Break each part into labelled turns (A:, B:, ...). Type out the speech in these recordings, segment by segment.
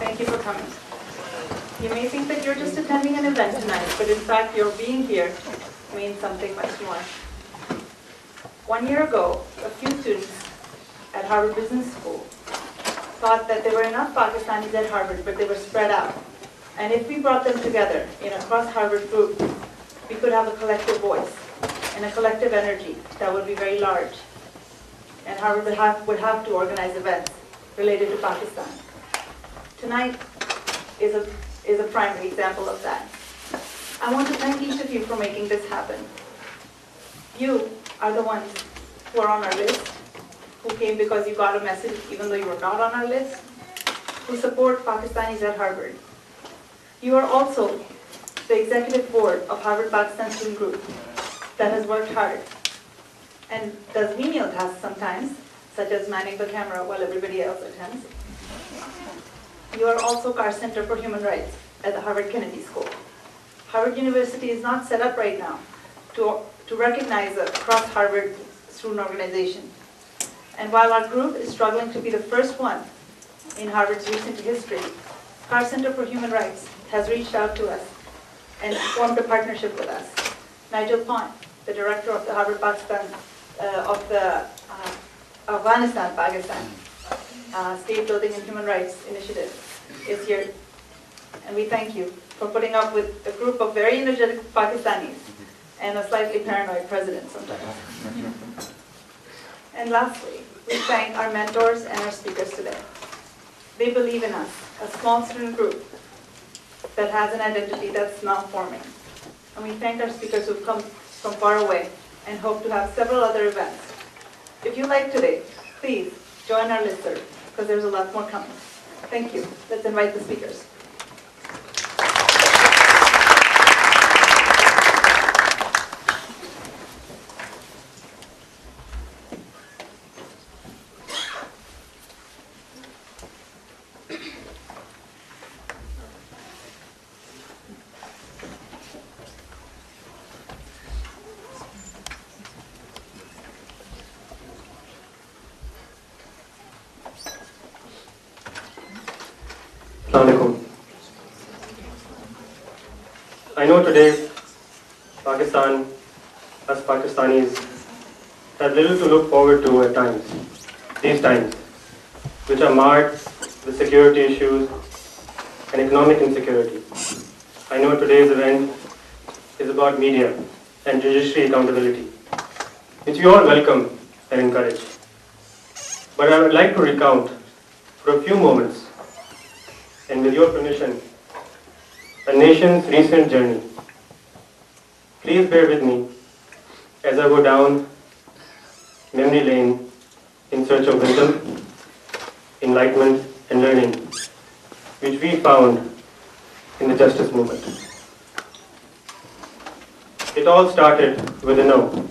A: Thank you for coming. You may think that you're just attending an event tonight, but in fact, your being here means something much more. 1 year ago, a few students at Harvard Business School thought that there were enough Pakistanis at Harvard, but they were spread out. And if we brought them together in a cross-Harvard group, we could have a collective voice and a collective energy that would be very large. And Harvard would have to organize events related to Pakistan. Tonight is a primary example of that. I want to thank each of you for making this happen. You are the ones who are on our list, who came because you got a message even though you were not on our list, who support Pakistanis at Harvard. You are also the executive board of Harvard Pakistan Student Group that has worked hard and does menial tasks sometimes, such as manning the camera while everybody else attends. You are also Carr Center for Human Rights at the Harvard Kennedy School. Harvard University is not set up right now to recognize a cross-Harvard student organization. And while our group is struggling to be the first one in Harvard's recent history, Carr Center for Human Rights has reached out to us and formed a partnership with us. Nigel Pond, the director of the Harvard Pakistan, of the Afghanistan, Pakistan State Building and Human Rights Initiative, is here. And we thank you for putting up with a group of very energetic Pakistanis and a slightly paranoid president sometimes. And lastly, we thank our mentors and our speakers today. They believe in us, a small student group that has an identity that's now forming. And we thank our speakers who've come from far away and hope to have several other events. If you like today, please join our listserv, because there's a lot more coming. Thank you. Let's invite the speakers.
B: I know today Pakistan, us Pakistanis, have little to look forward to at times, these times, which are marred with security issues and economic insecurity. I know today's event is about media and judiciary accountability, which we all welcome and encourage. But I would like to recount for a few moments, and with your permission, a nation's recent journey. Please bear with me as I go down memory lane in search of wisdom, enlightenment, and learning, which we found in the justice movement. It all started with a no.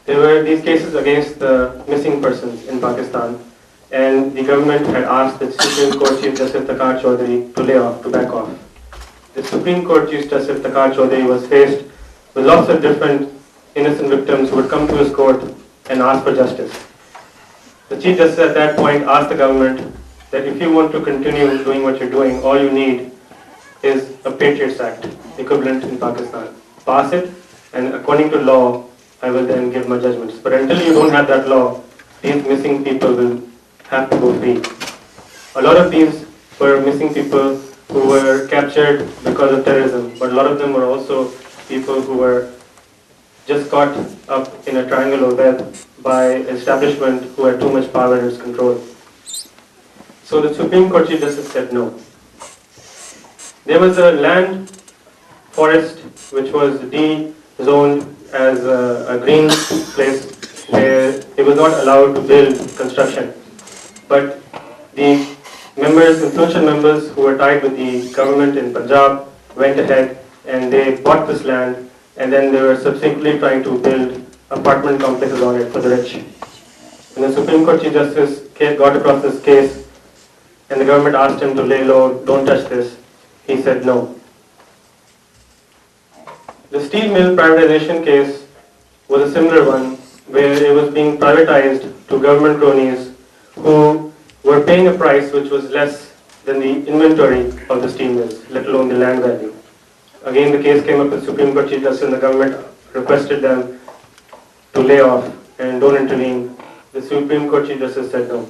B: There were these cases against the missing persons in Pakistan, and the government had asked the Supreme Court Chief Justice Carr-Ryan to back off. The Supreme Court Chief Justice Carr-Ryan was faced with lots of different innocent victims who would come to his court and ask for justice. The Chief Justice at that point asked the government that if you want to continue doing what you're doing, all you need is a Patriots Act, equivalent in Pakistan. Pass it, and according to law, I will then give my judgments. But until you don't have that law, these missing people will have to go free. A lot of these were missing people who were captured because of terrorism, but a lot of them were also people who were just caught up in a triangular web by establishment who had too much power in its control. So the Supreme Court Chief Justice said no. There was a land forest which was de-zoned as a green place where it was not allowed to build construction. But the members, influential members who were tied with the government in Punjab went ahead and they bought this land, and then they were subsequently trying to build apartment complexes on it for the rich. When the Supreme Court Chief Justice got across this case and the government asked him to lay low, don't touch this, he said no. The steel mill privatization case was a similar one where it was being privatized to government cronies who were paying a price which was less than the inventory of the steel mills, let alone the land value. Again, the case came up with Supreme Court Chief Justice and the government requested them to lay off and don't intervene. The Supreme Court Chief Justice said no.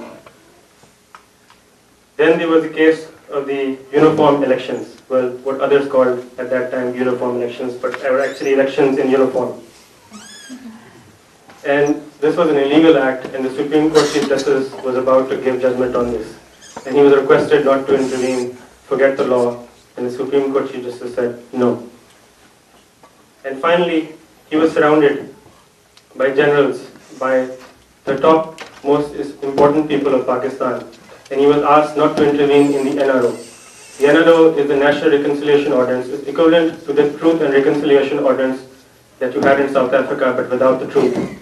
B: Then there was the case of the uniform elections. Well, what others called at that time uniform elections, but were actually elections in uniform. And this was an illegal act, and the Supreme Court Chief Justice was about to give judgment on this. And he was requested not to intervene, forget the law, and the Supreme Court Chief Justice said no. And finally, he was surrounded by generals, by the top most important people of Pakistan, and he was asked not to intervene in the NRO. The NRO is the National Reconciliation Ordinance. It's equivalent to the Truth and Reconciliation Ordinance that you had in South Africa, but without the truth.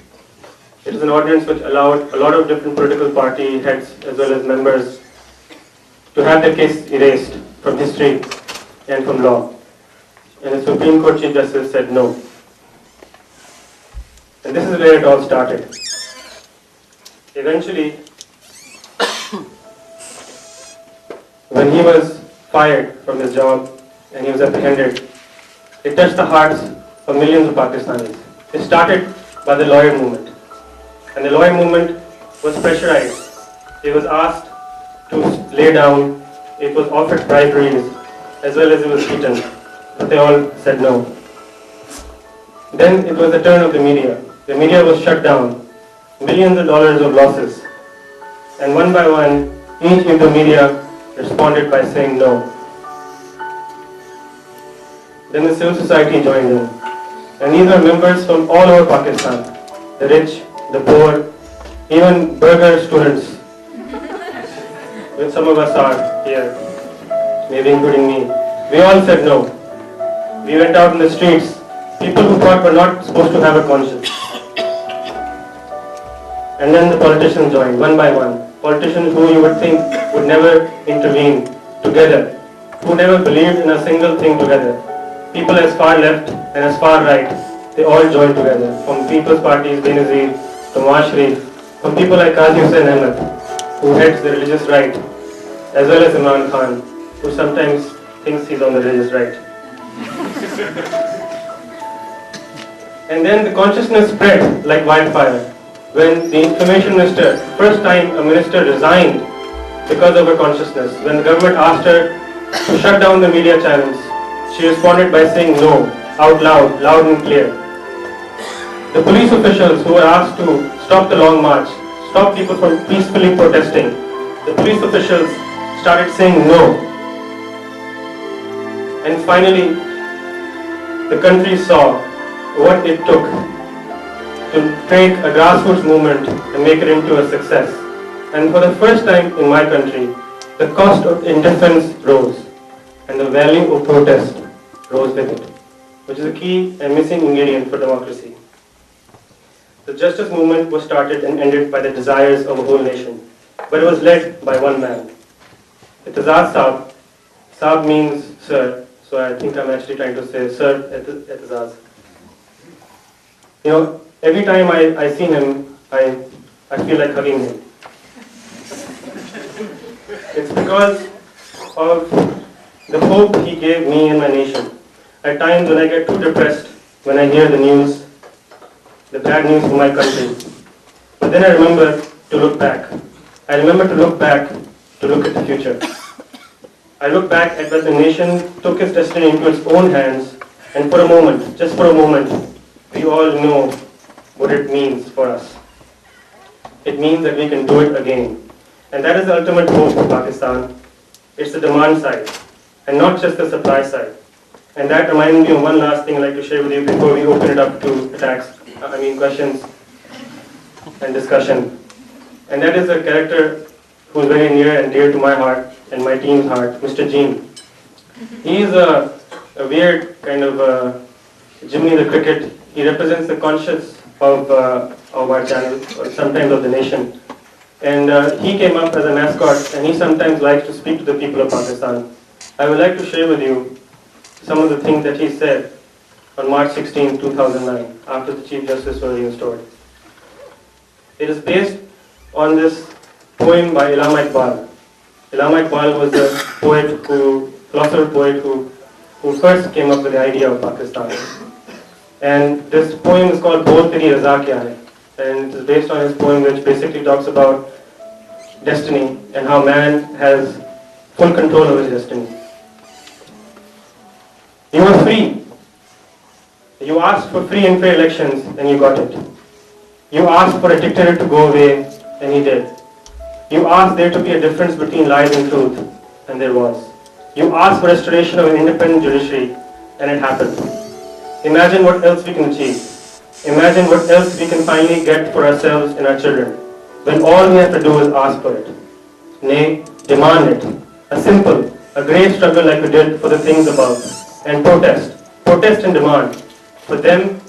B: It is an ordinance which allowed a lot of different political party heads as well as members to have their case erased from history and from law. And the Supreme Court Chief Justice said no. And this is where it all started. Eventually, when he was fired from his job and he was apprehended, it touched the hearts of millions of Pakistanis. It started by the lawyer movement. And the lawyer movement was pressurized. It was asked to lay down. It was offered briberies as well as it was beaten. But they all said no. Then it was the turn of the media. The media was shut down. Millions of dollars of losses. And one by one, each of the media responded by saying no. Then the civil society joined in. And these are members from all over Pakistan. The rich, the poor, even burger students, which some of us are here, maybe including me. We all said no. We went out in the streets, people who thought were not supposed to have a conscience. And then the politicians joined, one by one. Politicians who you would think would never intervene together, who never believed in a single thing together. People as far left and as far right, they all joined together. From People's Party's Benazir to Nawaz Sharif, from people like Qazi Hussain Ahmed, who heads the religious right, as well as Imran Khan, who sometimes thinks he's on the religious right. And then the consciousness spread like wildfire. When the information minister, first time a minister resigned because of her consciousness, when the government asked her to shut down the media channels, she responded by saying no, out loud, loud and clear. The police officials who were asked to stop the long march, stop people from peacefully protesting, the police officials started saying no. And finally, the country saw what it took to take a grassroots movement and make it into a success. And for the first time in my country, the cost of indifference rose and the value of protest rose with it, which is a key and missing ingredient for democracy. The justice movement was started and ended by the desires of a whole nation, but it was led by one man. Aitzaz Saab. Saab means sir, so I think I'm actually trying to say Sir Aitzaz. You know, every time I see him, I feel like hugging him. It's because of the hope he gave me and my nation. At times when I get too depressed, when I hear the news, the bad news from my country. But then I remember to look back. I remember to look back, to look at the future. I look back at when the nation took its destiny into its own hands, and for a moment, just for a moment, we all know what it means for us. It means that we can do it again. And that is the ultimate hope for Pakistan. It's the demand side, and not just the supply side. And that reminds me of one last thing I'd like to share with you before we open it up to questions and discussion. And that is a character who is very near and dear to my heart and my team's heart, Mr. Jean. He is a weird kind of Jimmy the Cricket. He represents the conscience of our channel, or sometimes of the nation. And he came up as a mascot, and he sometimes likes to speak to the people of Pakistan. I would like to share with you some of the things that he said on March 16, 2009, after the Chief Justice was reinstated. It is based on this poem by Allama Iqbal. Allama Iqbal was the philosopher poet who first came up with the idea of Pakistan. And this poem is called Bol Teri Raza Kya Hai, and it is based on his poem, which basically talks about destiny and how man has full control over his destiny. You are free. You asked for free and fair elections and you got it. You asked for a dictator to go away and he did. You asked there to be a difference between lies and truth, and there was. You asked for restoration of an independent judiciary, and it happened. Imagine what else we can achieve. Imagine what else we can finally get for ourselves and our children, when all we have to do is ask for it. Nay, demand it. A simple, a great struggle like we did for the things above. And protest. Protest and demand. For them,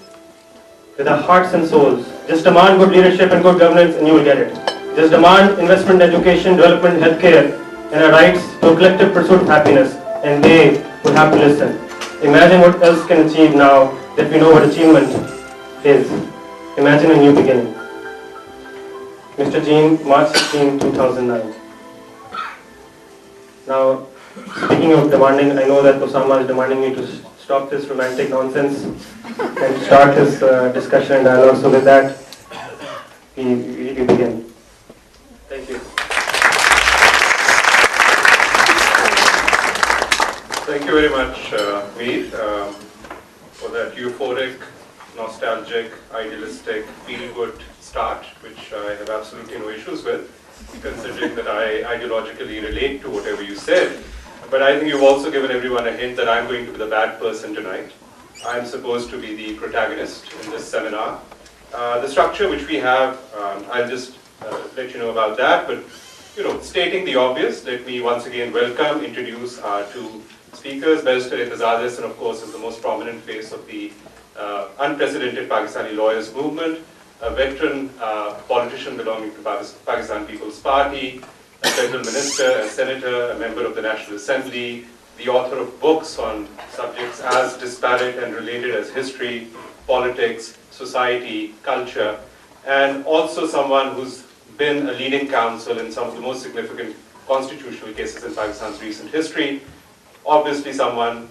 B: with our hearts and souls. Just demand good leadership and good governance and you will get it. Just demand investment in education, development, healthcare, and our rights to a collective pursuit of happiness, and they will have to listen. Imagine what else can achieve now that we know what achievement is. Imagine a new beginning. Mr. Jean, March 16, 2009. Now, speaking of demanding, I know that Osama is demanding me to stop this romantic nonsense and start this discussion and dialogue. So with that, we begin. Thank you.
C: Thank you very much, Meet, for that euphoric, nostalgic, idealistic, feel-good start, which I have absolutely no issues with, considering that I ideologically relate to whatever you said. But I think you've also given everyone a hint that I'm going to be the bad person tonight. I'm supposed to be the protagonist in this seminar. The structure which we have, I'll just let you know about that, but stating the obvious, let me once again welcome, introduce our two speakers. Barrister Aitzaz, and of course is the most prominent face of the unprecedented Pakistani lawyers movement, a veteran politician belonging to Pakistan People's Party, a federal minister, a senator, a member of the National Assembly, the author of books on subjects as disparate and related as history, politics, society, culture, and also someone who's been a leading counsel in some of the most significant constitutional cases in Pakistan's recent history. Obviously someone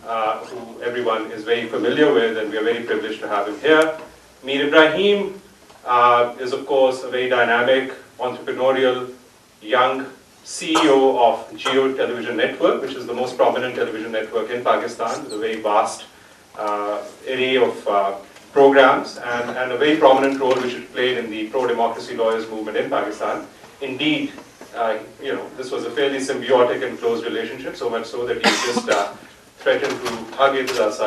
C: who everyone is very familiar with, and we are very privileged to have him here. Mir Ibrahim is of course a very dynamic, entrepreneurial, young CEO of Jio Television Network, which is the most prominent television network in Pakistan, with a very vast array of programs and a very prominent role which it played in the pro-democracy lawyers movement in Pakistan. Indeed, this was a fairly symbiotic and close relationship, so much so that he just threatened to hug Aitzaz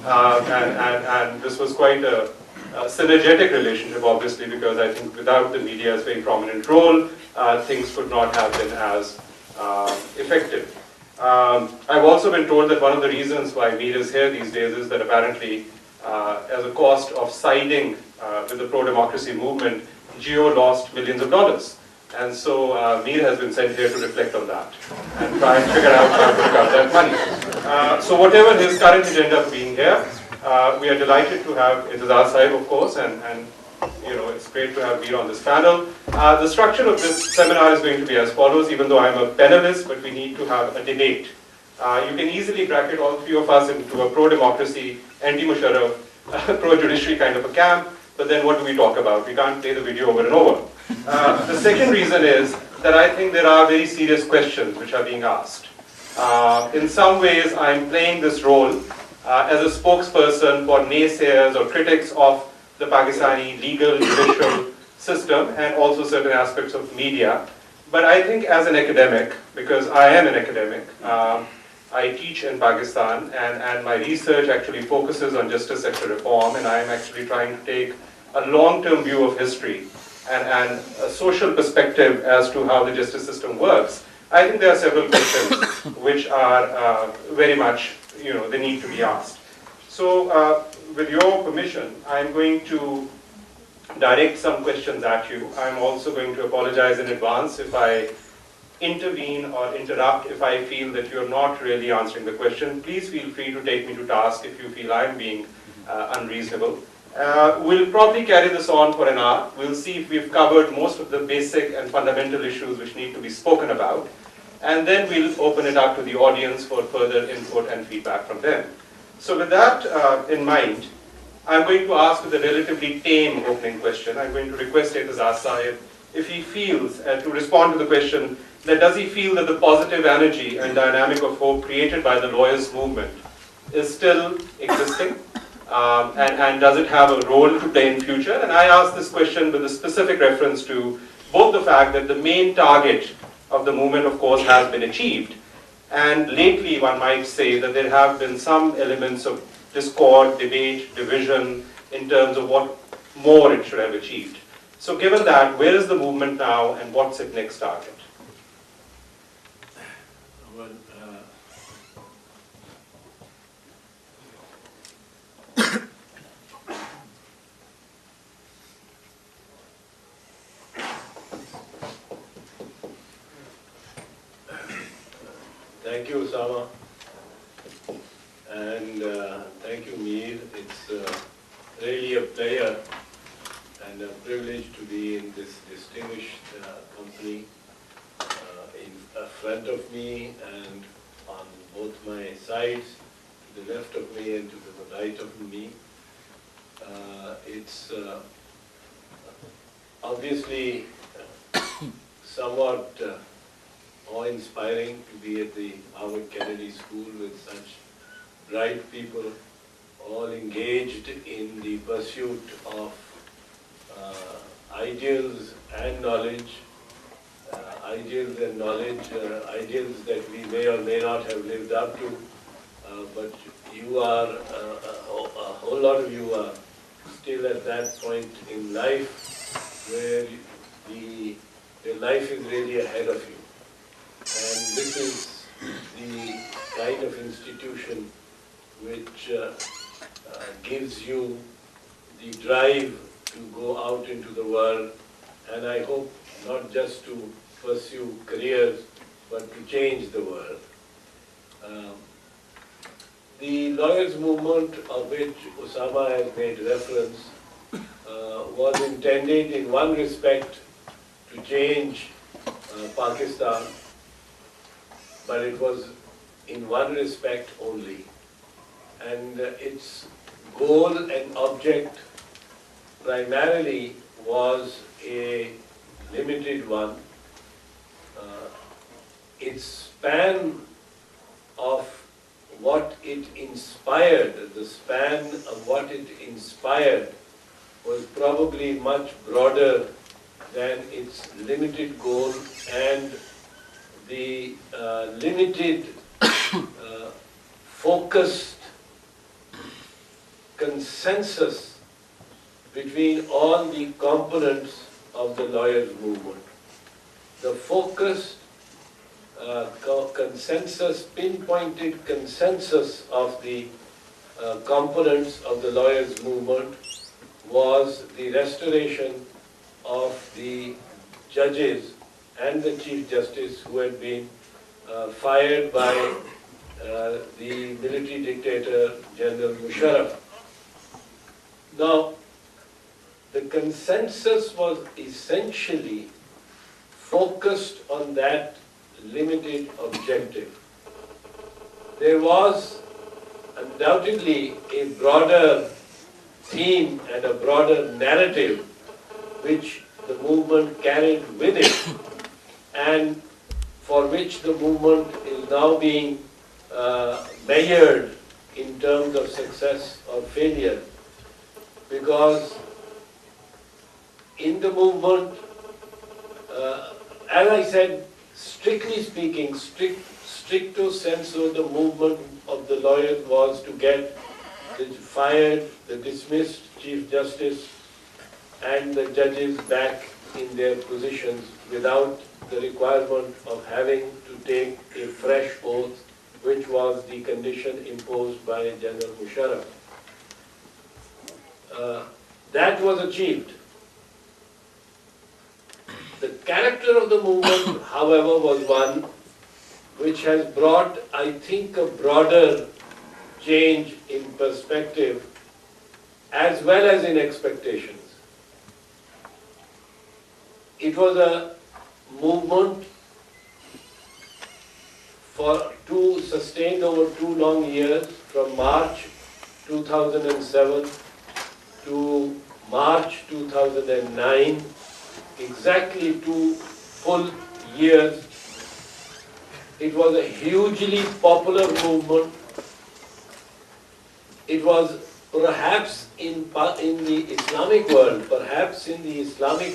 C: and this was quite a synergetic relationship, obviously, because I think without the media's very prominent role, things could not have been as effective. I've also been told that one of the reasons why Mir is here these days is that apparently, as a cost of siding with the pro-democracy movement, Jio lost millions of dollars. And so Mir has been sent here to reflect on that and try and figure out how to recover that money. So whatever his current agenda for being here, we are delighted to have Aitzaz Sahib, of course, and it's great to have Mir on this panel. The structure of this seminar is going to be as follows, even though I'm a panelist, but we need to have a debate. You can easily bracket all three of us into a pro-democracy, anti-Musharraf, pro-judiciary kind of a camp, but then what do we talk about? We can't play the video over and over. The second reason is that I think there are very serious questions which are being asked. In some ways, I'm playing this role as a spokesperson for naysayers or critics of the Pakistani legal, judicial system and also certain aspects of media. But I think as an academic, because I am an academic, I teach in Pakistan and my research actually focuses on justice sector reform, and I am actually trying to take a long-term view of history and a social perspective as to how the justice system works. I think there are several questions which are very much, they need to be asked. So with your permission, I'm going to direct some questions at you. I'm also going to apologize in advance if I intervene or interrupt if I feel that you're not really answering the question. Please feel free to take me to task if you feel I'm being unreasonable. We'll probably carry this on for an hour. We'll see if we've covered most of the basic and fundamental issues which need to be spoken about. And then we'll open it up to the audience for further input and feedback from them. So with that in mind, I'm going to ask with a relatively tame opening question. I'm going to request Aitzaz if he feels, to respond to the question, that does he feel that the positive energy and dynamic of hope created by the lawyers' movement is still existing? And does it have a role to play in future? And I ask this question with a specific reference to both the fact that the main target of the movement, of course, has been achieved. And lately, one might say that there have been some elements of discord, debate, division in terms of what more it should have achieved. So given that, where is the movement now and what's its next target?
D: Well, thank you, Osama, and thank you, Mir. It's really a pleasure and a privilege to be in this distinguished company in front of me and on both my sides, to the left of me and to the right of me. It's obviously somewhat awe-inspiring to be at the Harvard Kennedy School with such bright people, all engaged in the pursuit of ideals and knowledge, ideals that we may or may not have lived up to, but you are, a whole lot of you are still at that point in life where your life is really ahead of you. And this is the kind of institution which gives you the drive to go out into the world, and I hope not just to pursue careers, but to change the world. The lawyers' movement, of which Osama has made reference, was intended in one respect to change Pakistan, but it was in one respect only. And its goal and object primarily was a limited one. Its span of what it inspired, the span of what it inspired was probably much broader than its limited goal and the limited, focused consensus between all the components of the lawyers' movement. The focused consensus, pinpointed consensus of the components of the lawyers' movement was the restoration of the judges and the Chief Justice who had been fired by the military dictator, General Musharraf. Now, the consensus was essentially focused on that limited objective. There was undoubtedly a broader theme and a broader narrative which the movement carried with it and for which the movement is now being measured in terms of success or failure. Because in the movement, as I said, strictly speaking, stricto sensu, the movement of the lawyers was to get the fired, the dismissed Chief Justice and the judges back in their positions without the requirement of having to take a fresh oath, which was the condition imposed by General Musharraf. That was achieved. The character of the movement, however, was one which has brought, I think, a broader change in perspective as well as in expectations. It was a movement sustained over 2 long years, from March 2007 to March 2009, exactly 2 full years. It was a hugely popular movement. It was perhaps in the Islamic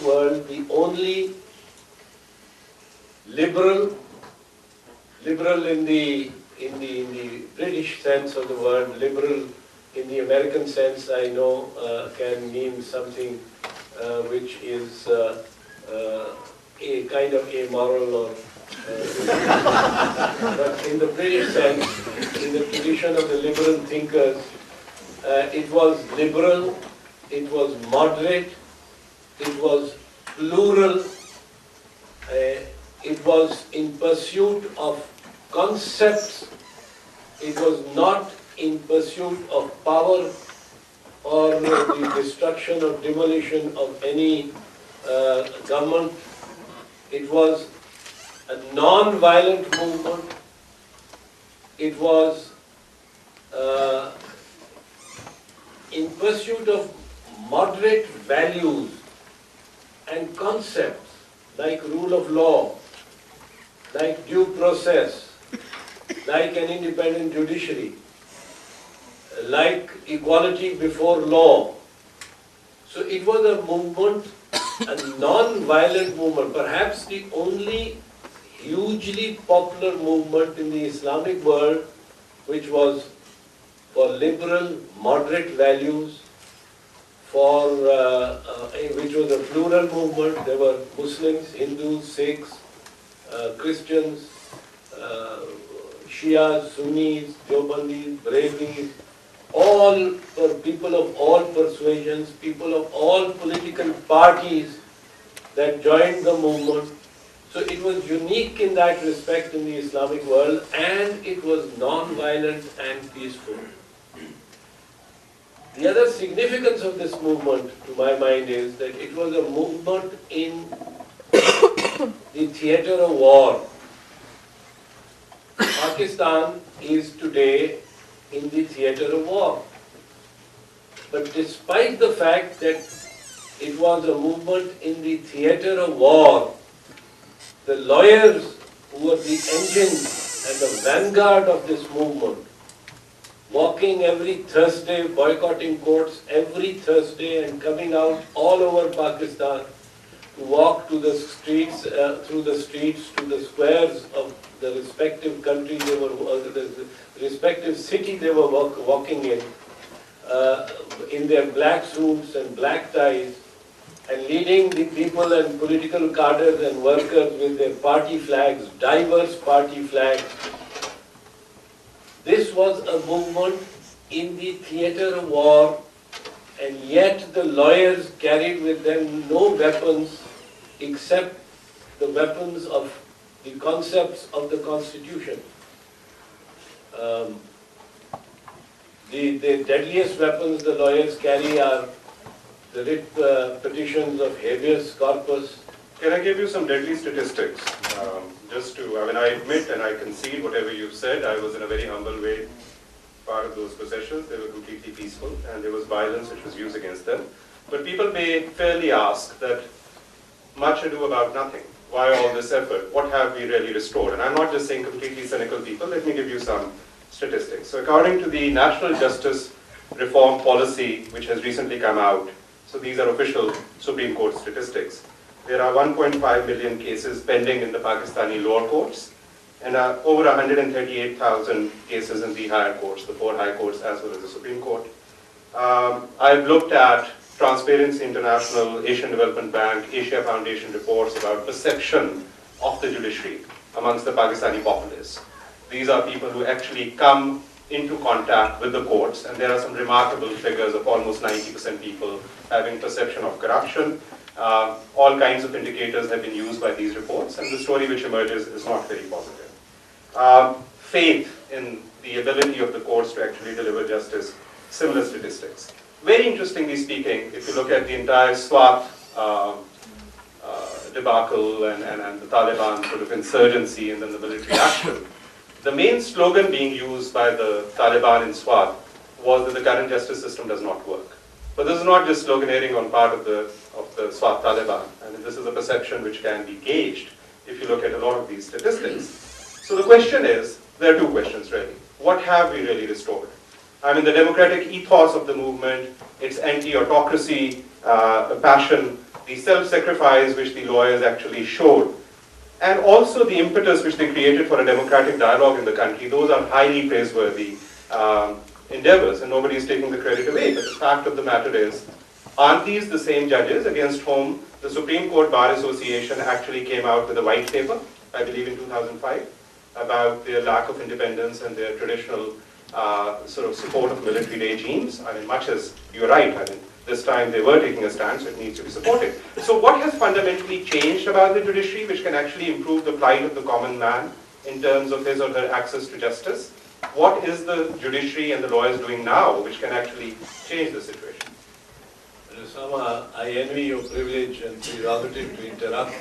D: world, the only liberal in the British sense of the word, liberal in the American sense, I know can mean something which is a kind of amoral or but in the British sense, in the tradition of the liberal thinkers, it was liberal, it was moderate, it was plural, it was in pursuit of concepts, it was not in pursuit of power or the destruction or demolition of any government. It was a non-violent movement. It was in pursuit of moderate values and concepts like rule of law, like due process, like an independent judiciary, like equality before law. So it was a movement, a non-violent movement, perhaps the only hugely popular movement in the Islamic world, which was for liberal, moderate values, for which was a plural movement. There were Muslims, Hindus, Sikhs, Christians, Shias, Sunnis, Deobandis, Brahmis, all people of all persuasions, people of all political parties that joined the movement. So it was unique in that respect in the Islamic world, and it was non-violent and peaceful. The other significance of this movement, to my mind, is that it was a movement in the theatre of war. Pakistan is today in the theatre of war. But despite the fact that it was a movement in the theatre of war, the lawyers who were the engine and the vanguard of this movement, walking every Thursday, boycotting courts every Thursday and coming out all over Pakistan to walk to the streets, through the streets to the squares of the respective country they were, the respective city they were walking in their black suits and black ties, and leading the people and political cadres and workers with their party flags, diverse party flags. This was a movement in the theatre of war, and yet the lawyers carried with them no weapons except the weapons of the concepts of the Constitution. The deadliest weapons the lawyers carry are the writ petitions of habeas corpus.
C: Can I give you some deadly statistics? I admit and I concede whatever you've said. I was in a very humble way part of those processions. They were completely peaceful, and there was violence which was used against them. But people may fairly ask that much ado about nothing. Why all this effort? What have we really restored? And I'm not just saying completely cynical people. Let me give you some statistics. So according to the National Justice Reform Policy, which has recently come out, so these are official Supreme Court statistics, there are 1.5 million cases pending in the Pakistani lower courts, and over 138,000 cases in the higher courts, the 4 high courts as well as the Supreme Court. I've looked at Transparency International, Asian Development Bank, Asia Foundation reports about perception of the judiciary amongst the Pakistani populace. These are people who actually come into contact with the courts, and there are some remarkable figures of almost 90% people having perception of corruption. All kinds of indicators have been used by these reports, and the story which emerges is not very positive. Faith in the ability of the courts to actually deliver justice, similar statistics. very interestingly speaking, if you look at the entire SWAT debacle and the Taliban sort of insurgency and then the military action, the main slogan being used by the Taliban in SWAT was that the current justice system does not work. But this is not just sloganeering on part of the SWAT Taliban. I mean, this is a perception which can be gauged if you look at a lot of these statistics. So the question is, there are two questions really. What have we really restored? I mean, the democratic ethos of the movement, its anti-autocracy passion, the self-sacrifice which the lawyers actually showed, and also the impetus which they created for a democratic dialogue in the country, those are highly praiseworthy endeavors, and nobody is taking the credit away. But the fact of the matter is, aren't these the same judges against whom the Supreme Court Bar Association actually came out with a white paper, I believe in 2005, about their lack of independence and their traditional sort of support of military regimes? I mean, much as you're right, I mean, this time they were taking a stance, so it needs to be supported. So what has fundamentally changed about the judiciary which can actually improve the plight of the common man in terms of his or her access to justice? What is the judiciary and the lawyers doing now which can actually change the situation?
D: Osama, I envy your privilege and prerogative to interrupt.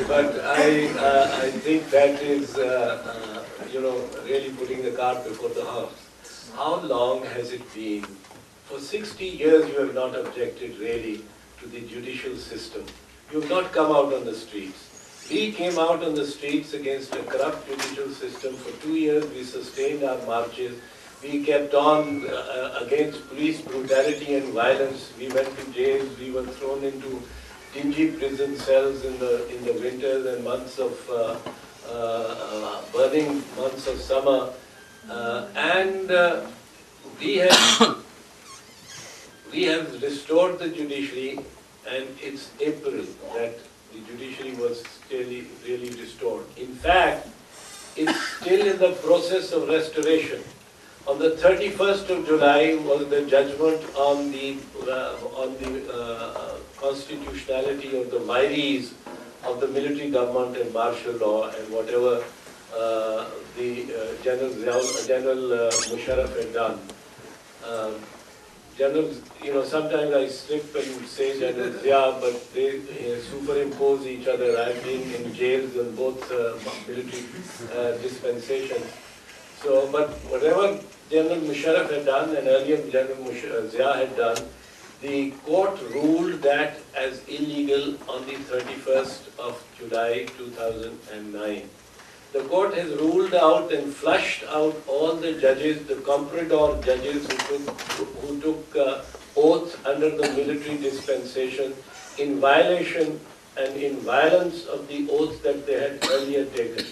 D: But I think that is, really putting the cart before the horse. How long has it been? For 60 years you have not objected really to the judicial system. You have not come out on the streets. We came out on the streets against a corrupt judicial system. For 2 years we sustained our marches. We kept on against police brutality and violence. We went to jails. We were thrown into dingy prison cells in the winters and months of burning months of summer. We have restored the judiciary, and it's April that the judiciary was really restored. In fact, it's still in the process of restoration. On the 31st of July was the judgment on the constitutionality of the vires of the military government and martial law and whatever General Musharraf had done. Sometimes I slip and say General Zia, but they superimpose each other. I've been in jails on both military dispensations. So, but whatever General Musharraf had done and earlier General Zia had done, the court ruled that as illegal on the 31st of July 2009. The court has ruled out and flushed out all the judges, the comprador judges who took oath under the military dispensation in violation and in violence of the oath that they had earlier taken.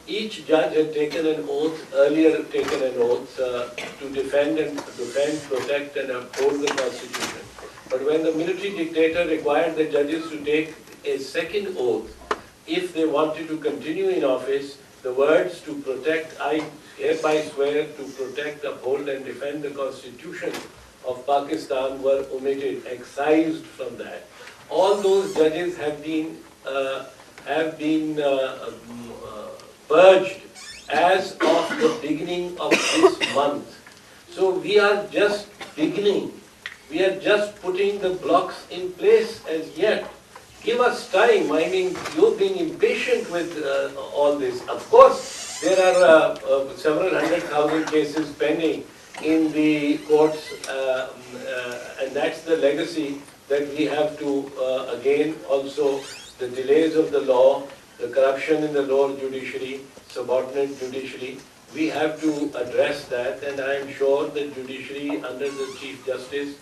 D: Each judge had taken an oath, to defend, protect and uphold the Constitution. But when the military dictator required the judges to take a second oath, if they wanted to continue in office, the words to protect, I hereby swear to protect, uphold and defend the Constitution of Pakistan were omitted, excised from that. All those judges have been purged as of the beginning of this month. So we are just beginning. We are just putting the blocks in place as yet. Give us time. I mean, you've been impatient with all this. Of course, there are several 100,000 cases pending in the courts, and that's the legacy that we have to, again, also the delays of the law, the corruption in the lower judiciary, subordinate judiciary. We have to address that, and I am sure the judiciary under the Chief Justice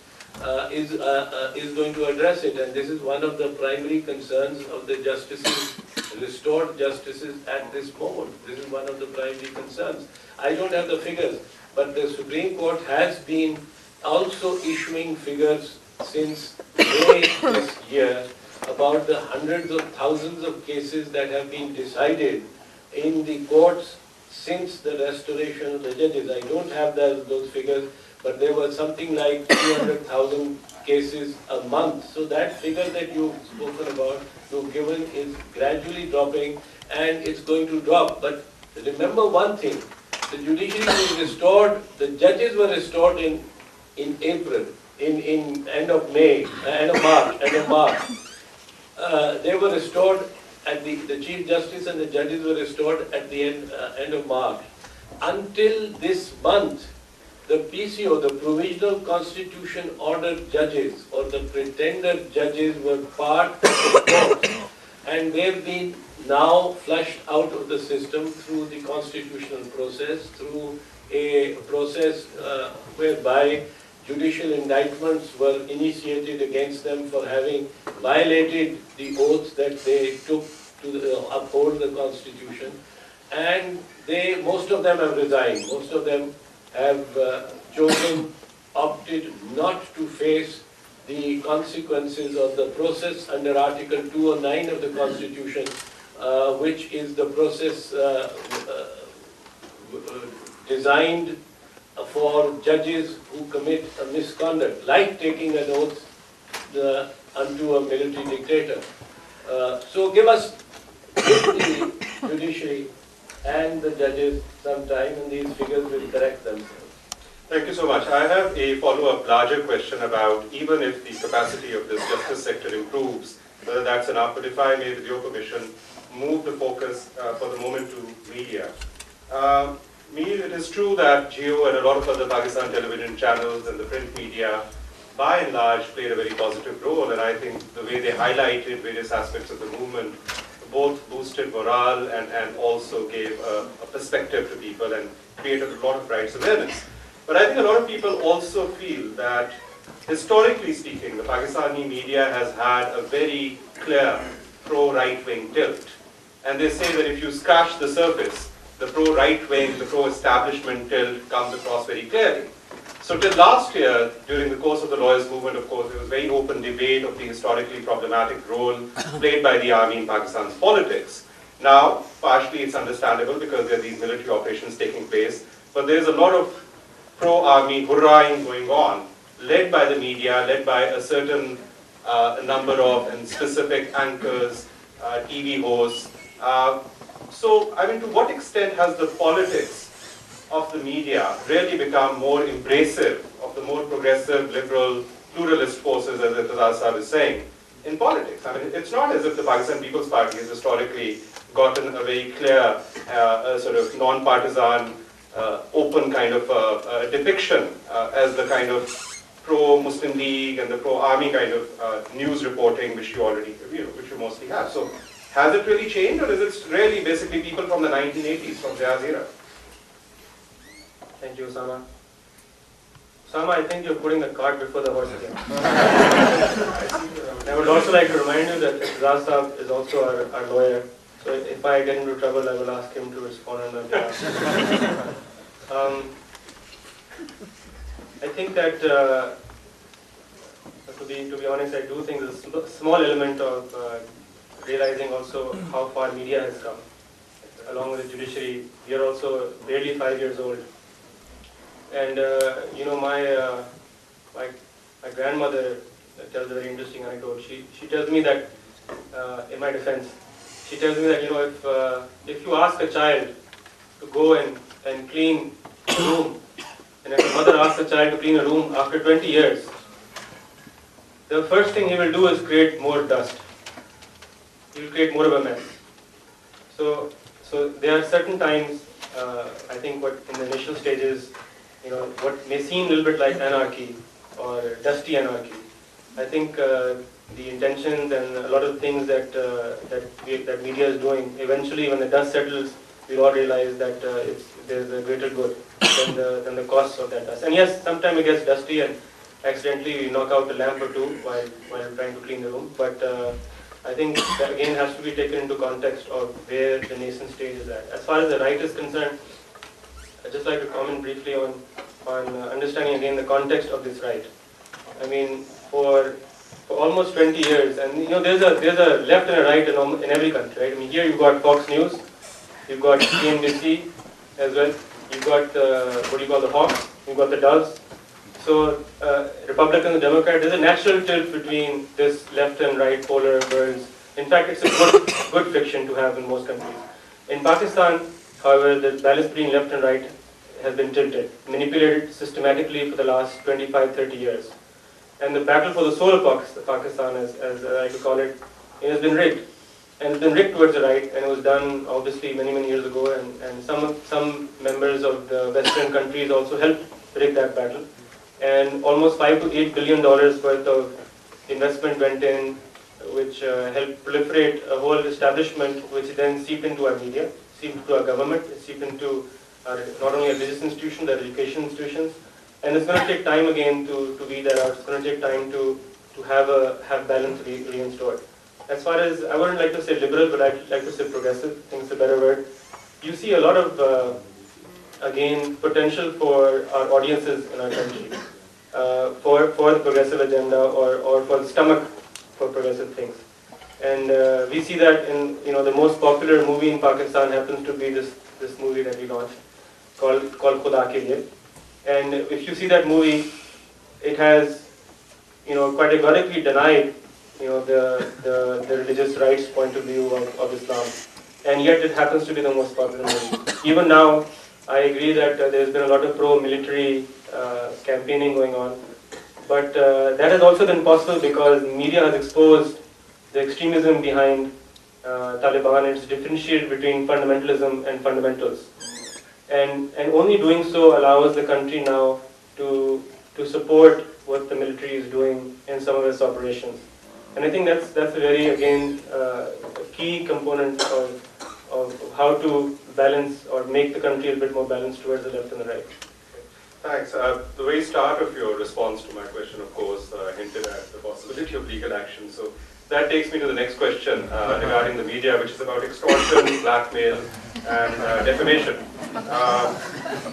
D: is going to address it, and this is one of the primary concerns of the justices, restored justices at this moment. This is one of the primary concerns. I don't have the figures, but the Supreme Court has been also issuing figures since May this year about the hundreds of thousands of cases that have been decided in the courts since the restoration of the judges. I don't have those figures, but there was something like 300,000 cases a month. So that figure that you've spoken about, you've given, is gradually dropping, and it's going to drop. But remember one thing, the judiciary was restored, the judges were restored in April, in end of March. They were restored at the Chief Justice and the judges were restored at the end of March. Until this month, the PCO, the Provisional Constitution Ordered Judges, or the pretender judges, were part of the court, and they've been now flushed out of the system through the constitutional process, through a process whereby judicial indictments were initiated against them for having violated the oaths that they took to uphold the Constitution. And most of them have resigned. Most of them have opted not to face the consequences of the process under Article 209 of the Constitution, which is the process designed for judges who commit a misconduct, like taking an oath unto a military dictator. So give the judiciary and the judges some time, and these figures will correct themselves.
C: Thank you so much. I have a follow-up larger question about even if the capacity of this justice sector improves, whether that's enough, but if I may, with your permission, move the focus for the moment to media. It is true that Jio and a lot of other Pakistan television channels and the print media, by and large, played a very positive role, and I think the way they highlighted various aspects of the movement both boosted morale and also gave a perspective to people and created a lot of rights awareness. But I think a lot of people also feel that, historically speaking, the Pakistani media has had a very clear pro-right-wing tilt. And they say that if you scratch the surface, the pro-right-wing, the pro-establishment tilt comes across very clearly. So till last year, during the course of the lawyers' movement, of course, there was very open debate of the historically problematic role played by the army in Pakistan's politics. Now, partially it's understandable because there are these military operations taking place, but there's a lot of pro-army hurrahing going on, led by the media, led by a certain number of and specific anchors, TV hosts. So, I mean, to what extent has the politics of the media really become more embracive of the more progressive, liberal, pluralist forces, as Aitzaz is saying, in politics? I mean, it's not as if the Pakistan People's Party has historically gotten a very clear, sort of non-partisan, open kind of depiction as the kind of pro-Muslim League and the pro-army kind of news reporting which you already, which you mostly have. So, has it really changed, or is it really basically people from the 1980s, from Zia's era?
B: Thank you, Osama. Osama, I think you're putting the cart before the horse again. I would also like to remind you that Aitzaz is also our lawyer. So if I get into trouble, I will ask him to respond on my behalf. I think that, to be honest, I do think there's a small element of realizing also how far media has come. Along with the judiciary, we are also barely 5 years old. And my grandmother tells a very interesting anecdote. She tells me that, in my defense, she tells me that if you ask a child to go and clean a room, and if a mother asks a child to clean a room after 20 years, the first thing he will do is create more dust. He will create more of a mess. So there are certain times, I think what in the initial stages, what may seem a little bit like anarchy or dusty anarchy. I think the intentions and a lot of things that media is doing, eventually when the dust settles, we all realize that there's a greater good than the costs of that dust. And yes, sometimes it gets dusty and accidentally we knock out a lamp or two while trying to clean the room. But I think that again has to be taken into context of where the nascent stage is at. As far as the right is concerned, I'd just like to comment briefly on understanding again the context of this right. I mean, for almost 20 years, and there's a left and a right in every country, right? I mean, here you've got Fox News, you've got CNBC as well, you've got what do you call the Hawks, you've got the Doves. So Republican and Democrat, there's a natural tilt between this left and right polar worlds. In fact, it's a good fiction to have in most countries. In Pakistan, however, the balance between left and right has been tilted, manipulated systematically for the last 25, 30 years. And the battle for the soul of Pakistan, as I could call it, has been rigged. And it's been rigged towards the right, and it was done obviously many, many years ago, and some members of the Western countries also helped rig that battle. And almost $5 to $8 billion worth of investment went in, which helped proliferate a whole establishment, which then seeped into our media, seeped into our government, seeped into not only our religious institutions, our education institutions. And it's going to take time again to weed that out. It's going to take time to have balance reinstored. As far as, I wouldn't like to say liberal, but I'd like to say progressive, I think it's a better word. You see a lot of, again, potential for our audiences in our country, for the progressive agenda or for the stomach for progressive things. And we see that in, the most popular movie in Pakistan happens to be this movie that we launched called Khuda Ke Liye. And if you see that movie, it has, categorically denied the religious rights point of view of Islam, and yet it happens to be the most popular movie. Even now, I agree that there's been a lot of pro-military campaigning going on, but that has also been possible because media has exposed the extremism behind Taliban. It's differentiated between fundamentalism and fundamentals, and only doing so allows the country now to support what the military is doing in some of its operations. And I think that's a very, again, key component of how to balance or make the country a bit more balanced towards the left and the right.
C: Thanks. The very start of your response to my question, of course, hinted at the possibility of legal action. So that takes me to the next question regarding the media, which is about extortion, blackmail, and defamation.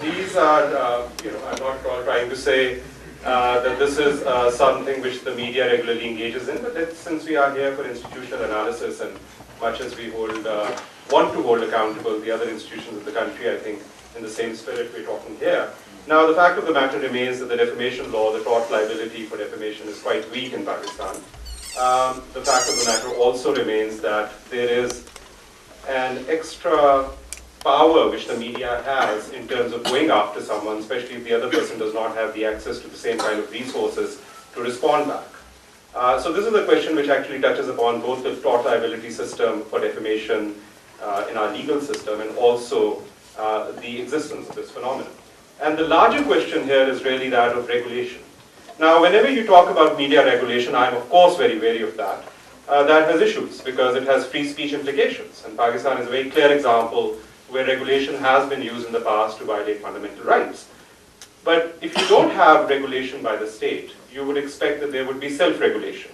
C: These are, I'm not trying to say that this is something which the media regularly engages in, but since we are here for institutional analysis and much as we want to hold accountable the other institutions of the country, I think in the same spirit we're talking here. Now the fact of the matter remains that the defamation law, the tort liability for defamation is quite weak in Pakistan. The fact of the matter also remains that there is an extra power which the media has in terms of going after someone, especially if the other person does not have the access to the same kind of resources to respond back. So this is a question which actually touches upon both the tort liability system for defamation in our legal system and also the existence of this phenomenon. And the larger question here is really that of regulation. Now, whenever you talk about media regulation, I'm of course very wary of that. That has issues because it has free speech implications. And Pakistan is a very clear example where regulation has been used in the past to violate fundamental rights. But if you don't have regulation by the state, you would expect that there would be self-regulation.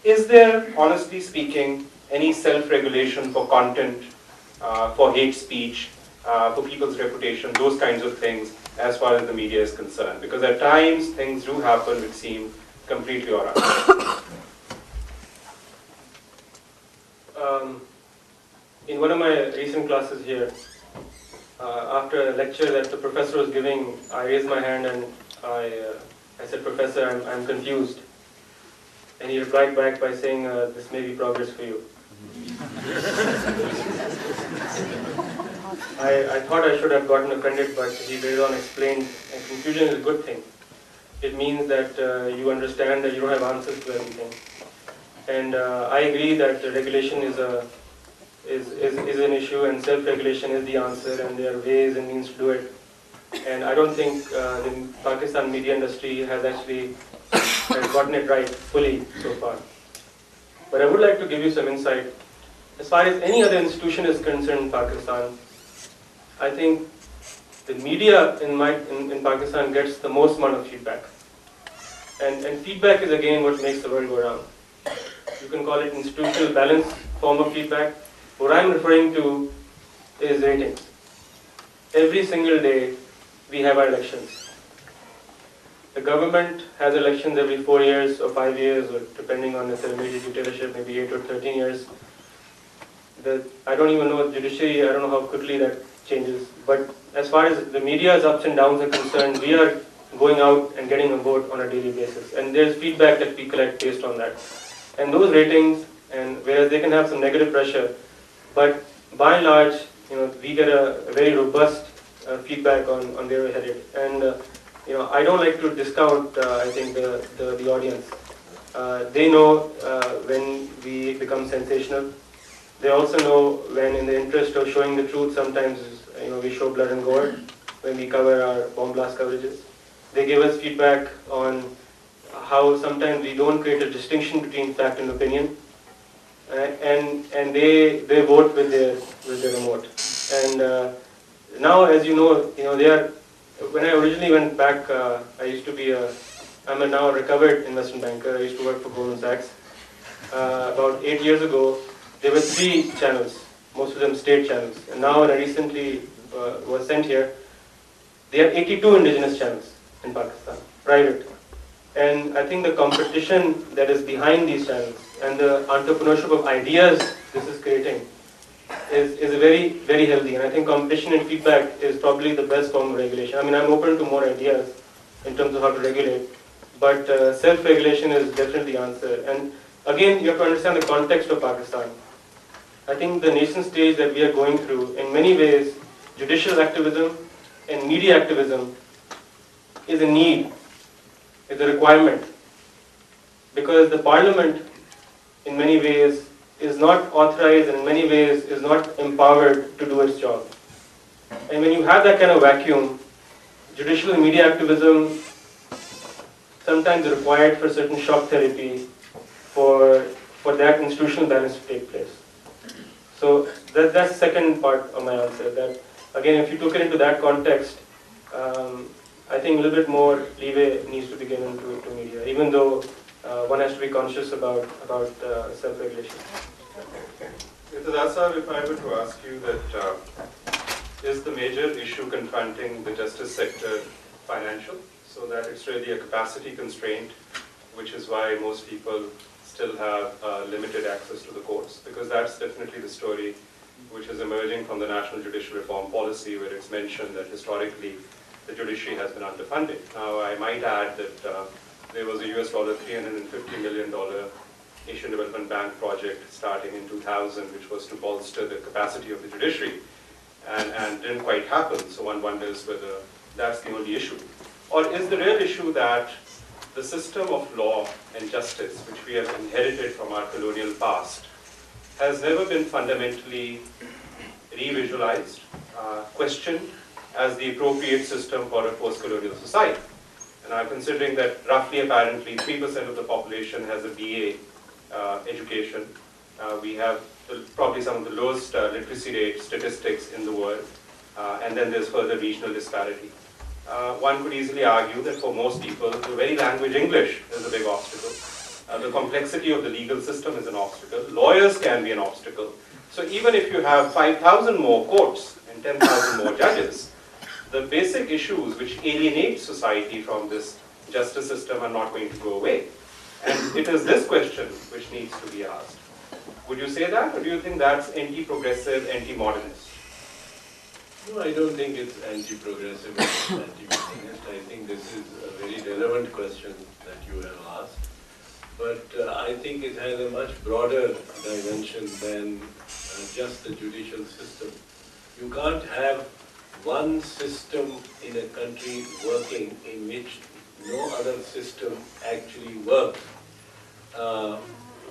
C: Is there, honestly speaking, any self-regulation for content, for hate speech, for people's reputation, those kinds of things, as far as the media is concerned? Because at times, things do happen which seem completely alright. In one of my recent classes here, after a lecture that the professor was giving, I raised my hand and I said, "Professor, I'm confused." And he replied back by saying, "This may be progress for you." I thought I should have gotten offended, but he later on explained, and confusion is a good thing. It means that you understand that you don't have answers to everything. And I agree that the regulation is an issue, and self-regulation is the answer, and there are ways and means to do it. And I don't think the Pakistan media industry has actually gotten it right fully so far. But I would like to give you some insight. As far as any other institution is concerned in Pakistan, I think the media in Pakistan gets the most amount of feedback. And feedback is again what makes the world go round. You can call it institutional balance form of feedback. What I'm referring to is ratings. Every single day we have our elections. The government has elections every 4 years or 5 years, or depending on its immediate dictatorship, maybe 8 or 13 years. I don't even know Judiciary, I don't know how quickly that changes. But as far as the media's ups and downs are concerned, we are going out and getting a vote on a daily basis. And there's feedback that we collect based on that. And those ratings, and whereas they can have some negative pressure, but by and large, we get a very robust
B: feedback on where we're headed. And I don't like to discount, I think, the audience. They know when we become sensational. They also know when, in the interest of showing the truth, sometimes we show blood and gore when we cover our bomb blast coverages. They give us feedback on how sometimes we don't create a distinction between fact and opinion, and they vote with their remote. And now, as you know, they are. When I originally went back, I'm now a recovered investment banker. I used to work for Goldman Sachs. About 8 years ago, there were 3 channels, most of them state channels. And now, when I recently was sent here, there are 82 indigenous channels in Pakistan, private. And I think the competition that is behind these channels and the entrepreneurship of ideas this is creating is very, very healthy. And I think competition and feedback is probably the best form of regulation. I mean, I'm open to more ideas in terms of how to regulate, but self-regulation is definitely the answer. And again, you have to understand the context of Pakistan. I think the nation stage that we are going through, in many ways, judicial activism and media activism is a need, is a requirement, because the parliament, in many ways, is not authorized and in many ways is not empowered to do its job. And when you have that kind of vacuum, judicial and media activism sometimes is required for certain shock therapy for that institutional balance to take place. So that's the second part of my answer, that again, if you took it into that context, I think a little bit more leeway needs to be given to media, even though one has to be conscious about self-regulation.
C: Ahsan, if I were to ask you that, is the major issue confronting the justice sector financial, so that it's really a capacity constraint, which is why most people still have limited access to the courts? Because that's definitely the story which is emerging from the National Judicial Reform Policy, where it's mentioned that historically the judiciary has been underfunded. Now, I might add that there was a US $350 million Asian Development Bank project starting in 2000, which was to bolster the capacity of the judiciary, and didn't quite happen. So one wonders whether that's the only issue. Or is the real issue that the system of law and justice, which we have inherited from our colonial past, has never been fundamentally revisualized, questioned as the appropriate system for a post-colonial society? And I'm considering that roughly, apparently, 3% of the population has a BA education. We have probably some of the lowest literacy rate statistics in the world, and then there's further regional disparity. One could easily argue that for most people, the very language English is a big obstacle. The complexity of the legal system is an obstacle. Lawyers can be an obstacle. So even if you have 5,000 more courts and 10,000 more judges, the basic issues which alienate society from this justice system are not going to go away. And it is this question which needs to be asked. Would you say that, or do you think that's anti-progressive, anti-modernist?
D: No, I don't think it's anti-progressive or anti-modernist. I think this is a very relevant question that you have asked. But I think it has a much broader dimension than just the judicial system. You can't have one system in a country working in which no other system actually works.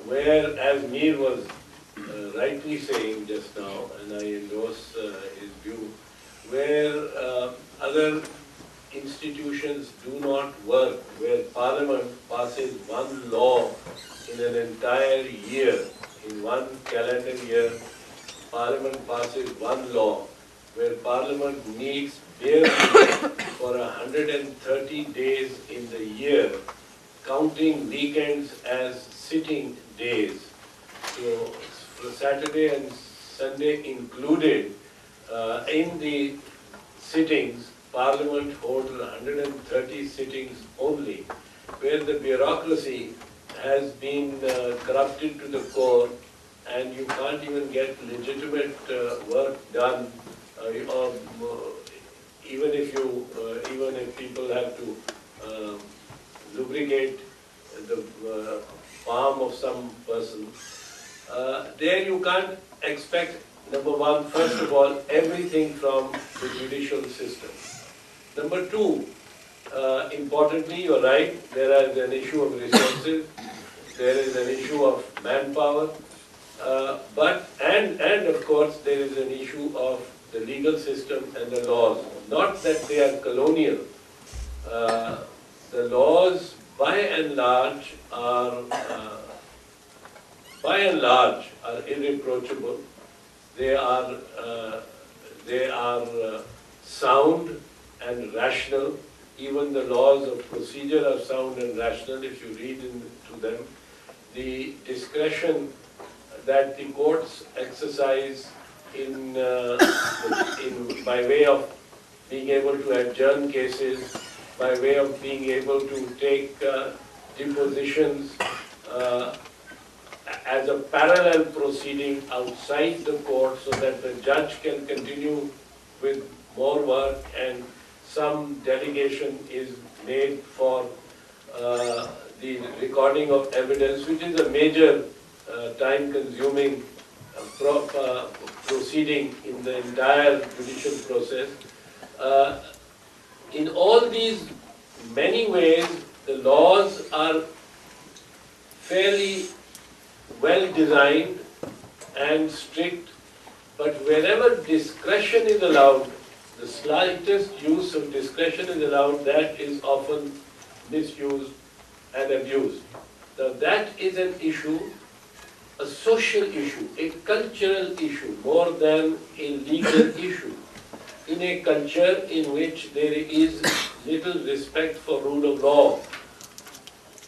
D: Where, as Mir was rightly saying just now, and I endorse his view, where other institutions do not work, where Parliament passes one law in an entire year, in one calendar year, Parliament passes one law, where Parliament meets barely for 130 days in the year, counting weekends as sitting days. So Saturday and Sunday included, in the sittings, Parliament holds 130 sittings only, where the bureaucracy has been corrupted to the core, and you can't even get legitimate work done, even if people have to lubricate the palm of some person. There you can't expect Number one, first of all, everything from the judicial system. Number two, importantly, you're right, there is an issue of resources, there is an issue of manpower, and of course there is an issue of the legal system and the laws. Not that they are colonial. The laws, by and large, are irreproachable. They are sound and rational. Even the laws of procedure are sound and rational if you read into them. The discretion that the courts exercise by way of being able to adjourn cases, by way of being able to take depositions as a parallel proceeding outside the court so that the judge can continue with more work and some delegation is made for the recording of evidence, which is a major time-consuming proceeding in the entire judicial process. In all these many ways, the laws are fairly well designed and strict, but wherever discretion is allowed, the slightest use of discretion is allowed, that is often misused and abused. Now that is an issue, a social issue, a cultural issue, more than a legal issue. In a culture in which there is little respect for rule of law,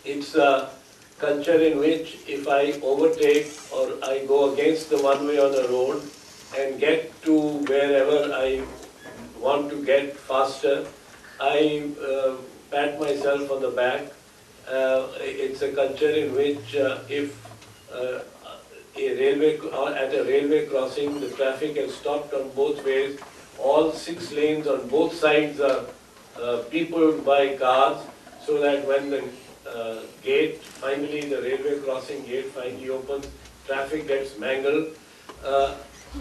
D: it's a culture in which if I overtake or I go against the one way on a road and get to wherever I want to get faster, I pat myself on the back. It's a culture in which if at a railway crossing the traffic has stopped on both ways, all 6 lanes on both sides are peopled by cars, so that when the gate finally, the railway crossing gate finally opens, traffic gets mangled.